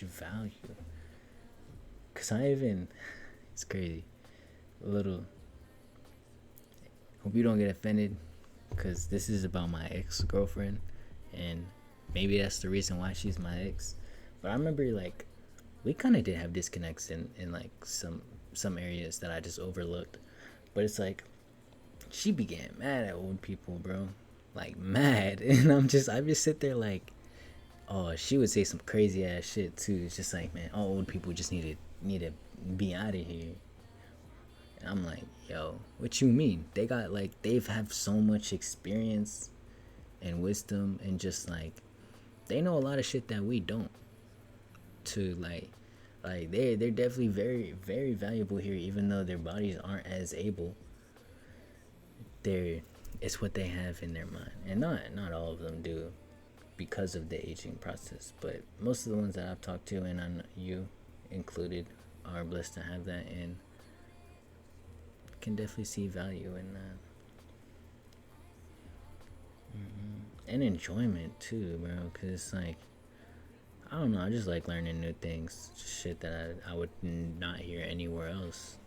value. Because it's crazy. A little, hope you don't get offended, because this is about my ex-girlfriend, and maybe that's the reason why she's my ex. But I remember, like, we kind of did have disconnects in like some areas that I just overlooked. But it's like, she be getting mad at old people, bro. Like, mad. And I just sit there like, oh, she would say some crazy ass shit too. It's just like, man, all old people just need to be out of here. And I'm like, yo, what you mean? They've have so much experience and wisdom, and just like, they know a lot of shit that we don't. To like they're definitely very, very valuable here, even though their bodies aren't as able. It's what they have in their mind, and not all of them do, because of the aging process. But most of the ones that I've talked to, and I know you included, are blessed to have that, and can definitely see value in that. And enjoyment too, bro, because it's like, I don't know, I just like learning new things, shit that I would not hear anywhere else.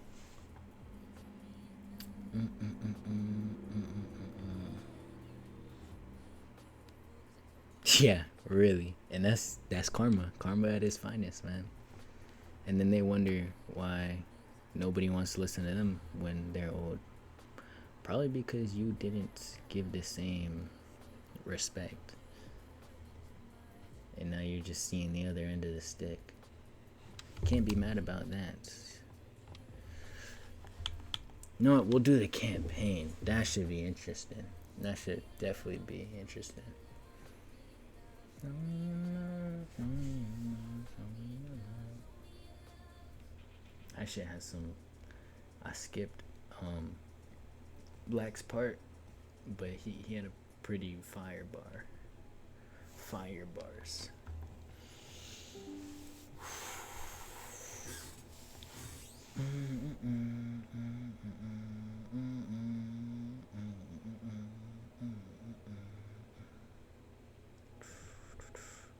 Yeah, really. And that's karma at its finest, man. And then they wonder why nobody wants to listen to them when they're old. Probably because you didn't give the same respect, and now you're just seeing the other end of the stick. Can't be mad about that. You know what? We'll do the campaign. That should be interesting. That should definitely be interesting. That shit has some. I skipped Black's part, but he had a pretty fire bars.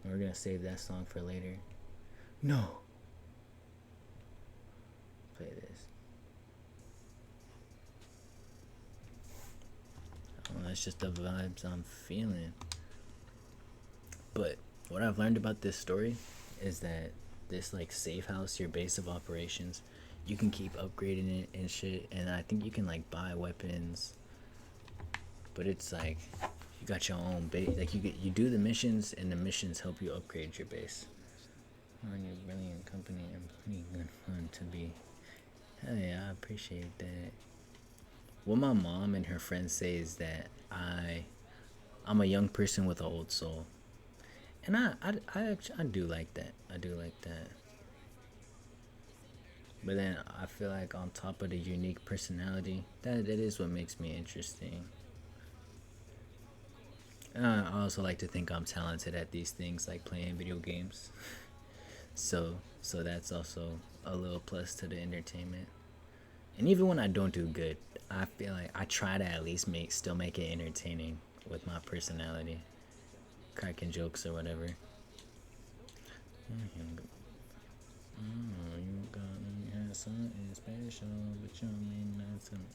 We're gonna save that song for later. No. Play this. Oh, that's just the vibes I'm feeling. But what I've learned about this story is that this, like, safe house, your base of operations, you can keep upgrading it and shit, and I think you can, like, buy weapons. But it's like, you got your own base. Like, you do the missions, and the missions help you upgrade your base. On your brilliant company and pretty good fun to be. Hell yeah, I appreciate that. What my mom and her friends say is that I'm a young person with an old soul, and I do like that. I do like that. But then I feel like on top of the unique personality, that is what makes me interesting. And I also like to think I'm talented at these things, like playing video games. So that's also a little plus to the entertainment. And even when I don't do good, I feel like I try to at least still make it entertaining with my personality, cracking jokes or whatever. You got me something special, but you don't mean nothing to me.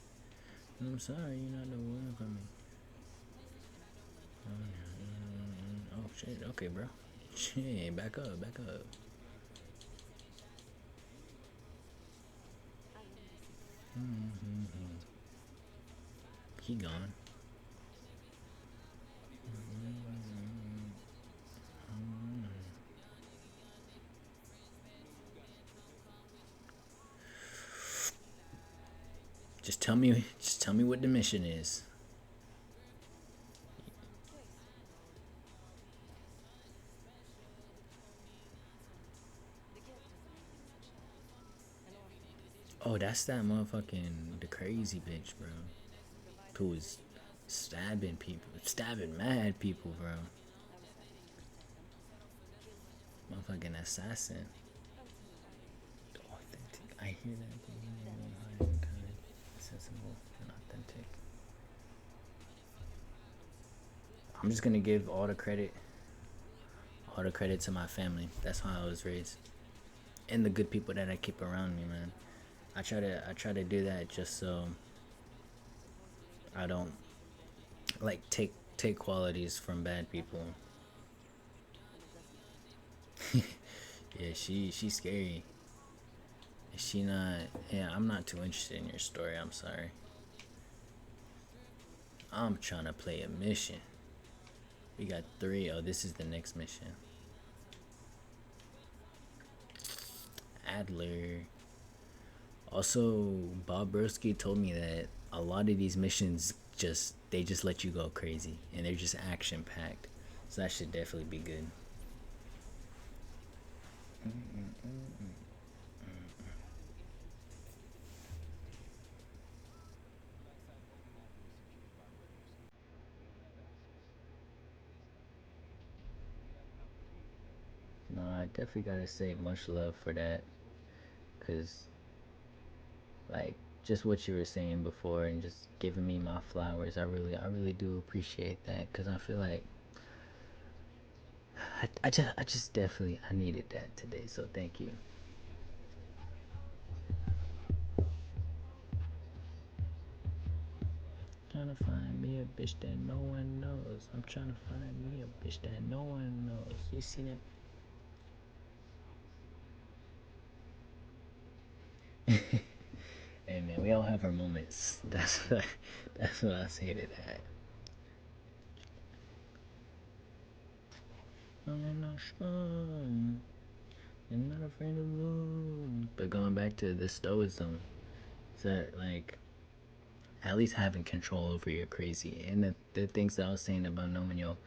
And I'm sorry, you're not the one for me. Oh shit, okay, bro. Shit, back up, back up. He gone. Just tell me what the mission is. Oh, that's that motherfucking the crazy bitch, bro. Who was stabbing people, stabbing mad people, bro. Motherfucking assassin. Authentic. I hear that. Kind of sensible and authentic. I'm just gonna give all the credit to my family. That's how I was raised, and the good people that I keep around me, man. I try to do that just so I don't like take qualities from bad people. Yeah, she's scary. Is she not? Yeah, I'm not too interested in your story. I'm sorry. I'm trying to play a mission. We got 3. Oh, this is the next mission. Adler. Also, Bob Broski told me that a lot of these missions they just let you go crazy, and they're just action packed. So that should definitely be good. No, I definitely gotta say much love for that, cause like just what you were saying before and just giving me my flowers, I really do appreciate that, cause I feel like I just definitely I needed that today, so thank you. Trying to find me a bitch that no one knows. I'm trying to find me a bitch that no one knows. You see that? Hey man, we all have our moments. That's what I say to that. I'm not strong. I'm not afraid to lose. But going back to the stoicism, is that like at least having control over your crazy, and the things that I was saying about knowing your,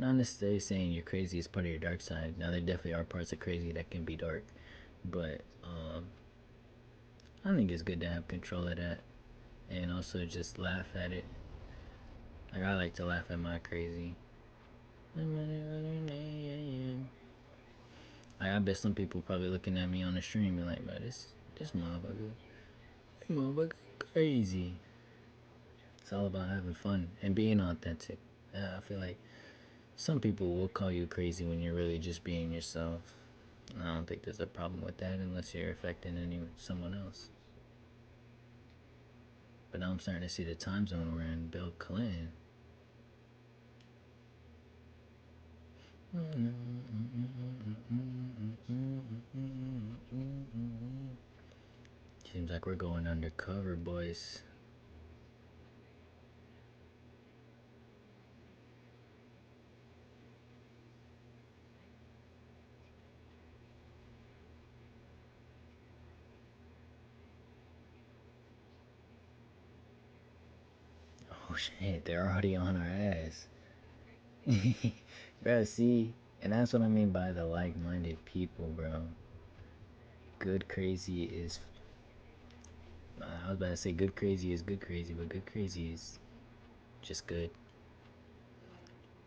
not necessarily saying you're crazy is part of your dark side. Now there definitely are parts of crazy that can be dark, but I think it's good to have control of that, and also just laugh at it. Like I like to laugh at my crazy. Like I bet some people probably looking at me on the stream be like, bro, this motherfucker crazy. It's all about having fun and being authentic. I feel like some people will call you crazy when you're really just being yourself. I don't think there's a problem with that unless you're affecting someone else. But now I'm starting to see the time zone we're in. Bill Clinton. Seems like we're going undercover, boys. Oh shit, they're already on our ass. Bro, see, and that's what I mean by the like-minded people, bro. Good crazy is, I was about to say good crazy is good crazy, but good crazy is just good.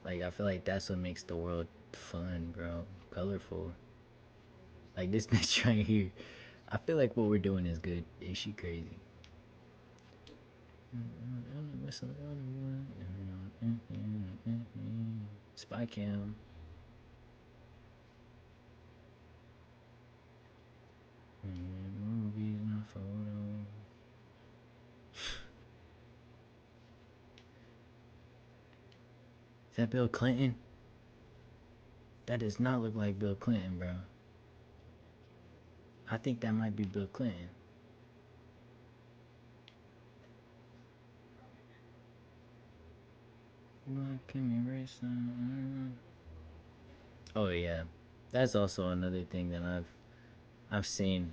Like, I feel like that's what makes the world fun, bro. Colorful. Like this bitch right here. I feel like what we're doing is good. Is she crazy? Spy cam. Movies. that Bill Clinton? That does not look like Bill Clinton, bro. I think that might be Bill Clinton. Oh yeah, that's also another thing that I've seen,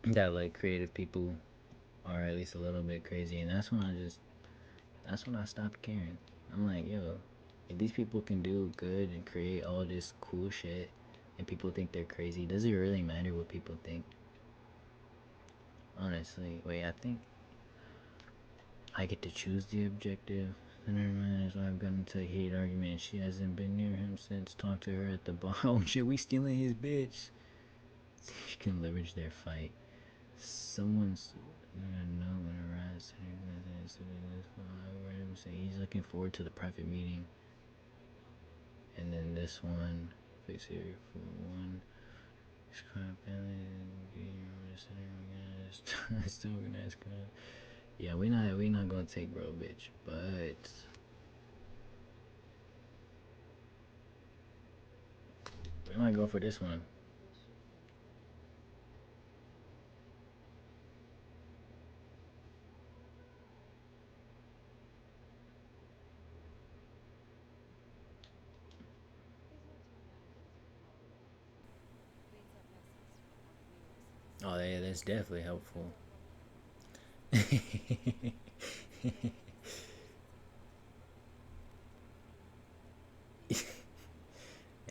that like creative people are at least a little bit crazy, and that's when I stopped caring. I'm like, yo, if these people can do good and create all this cool shit, and people think they're crazy, does it really matter what people think? Honestly, wait, I think I get to choose the objective. Never mind, that's why I've gotten into a heated argument. She hasn't been near him since. Talked to her at the bar. Oh shit, we stealing his bitch. She can leverage their fight. Someone's no gonna rise. He's looking forward to the private meeting. And then this one, fix here for one. Still gonna ask her. Yeah, we not gonna take bro, bitch, but we might go for this one. Oh yeah, that's definitely helpful. Hey,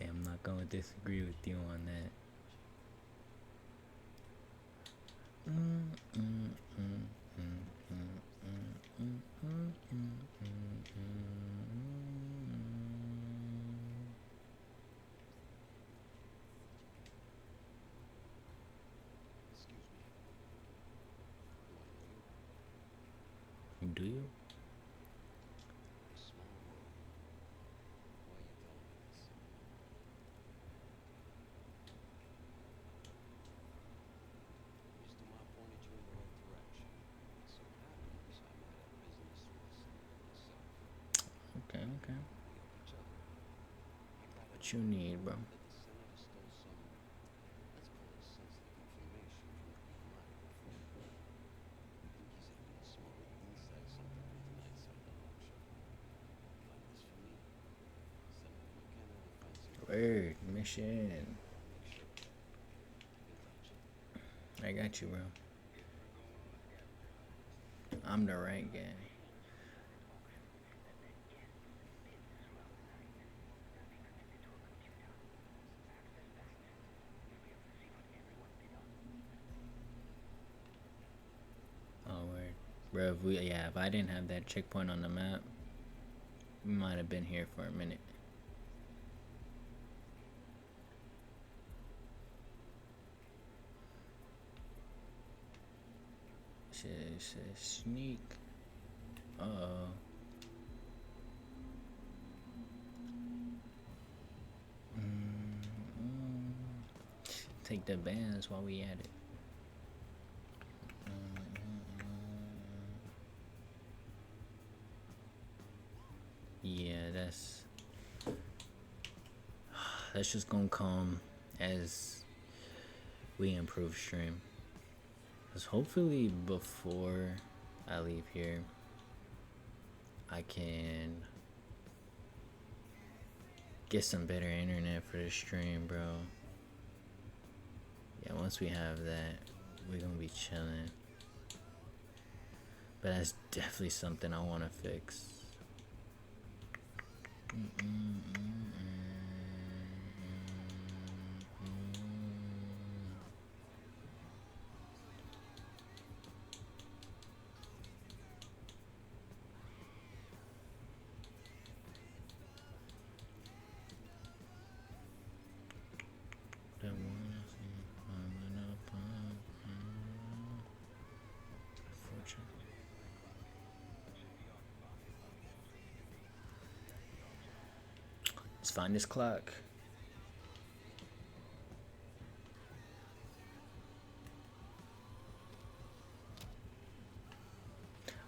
I'm not gonna disagree with you on that. Do you? Okay. What you need, bro? Word, mission. I got you, bro. I'm the right guy. Oh, word. Bro, if I didn't have that checkpoint on the map, we might have been here for a minute. Shit, sneak. Uh-oh. Take the bands while we at it. Yeah, that's just gonna come as we improve stream. Because hopefully before I leave here, I can get some better internet for the stream, bro. Yeah, once we have that, we're gonna be chilling. But that's definitely something I want to fix. Let's find this clock.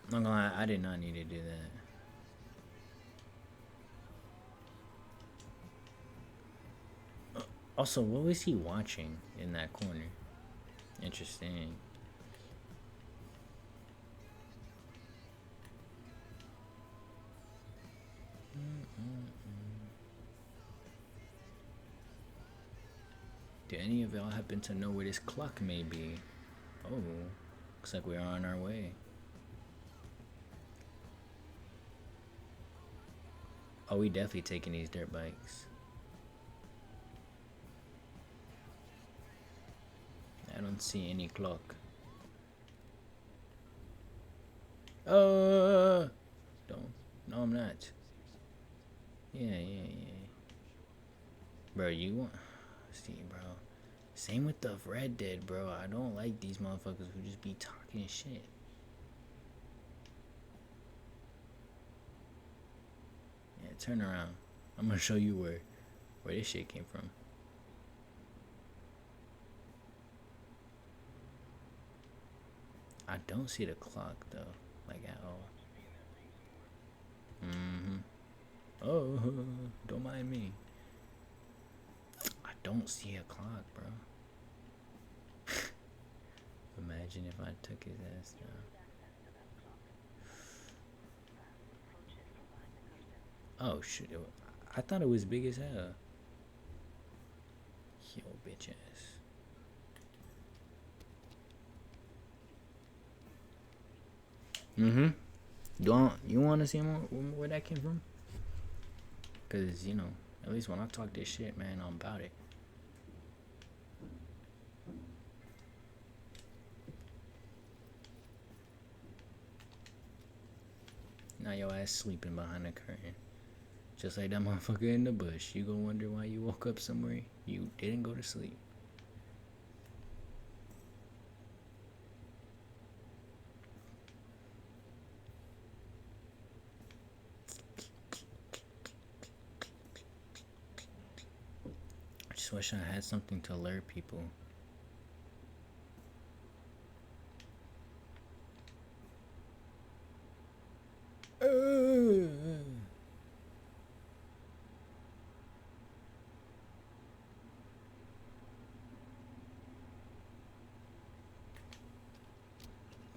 I'm not gonna lie, I did not need to do that. Also, what was he watching in that corner? Interesting. Do any of y'all happen to know where this clock may be? Oh, looks like we're on our way. Oh, we definitely taking these dirt bikes. I don't see any clock. Don't. No, I'm not. Yeah. Bro, you want... See, bro. Same with the Red Dead, bro. I don't like these motherfuckers who just be talking shit. Yeah, turn around. I'm gonna show you where this shit came from. I don't see the clock though, like at all. Oh, don't mind me. I don't see a clock, bro. Imagine if I took his ass down. Oh shit! I thought it was big as hell. Yo, bitch ass. You want to see where that came from? Cause you know, at least when I talk this shit, man, I'm about it. Now your ass sleeping behind the curtain, just like that motherfucker in the bush. You gonna wonder why you woke up somewhere you didn't go to sleep. I just wish I had something to lure people.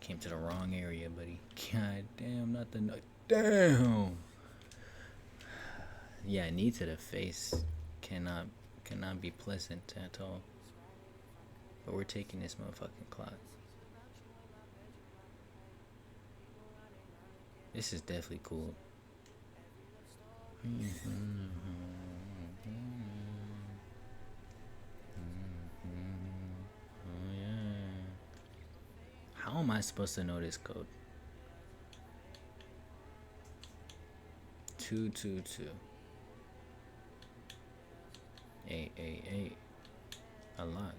Came to the wrong area, buddy. God damn, not the damn. Yeah, knee to the face cannot be pleasant at all. But we're taking this motherfucking clock. This is definitely cool. Oh yeah. How am I supposed to know this code? 222 888. Unlocked.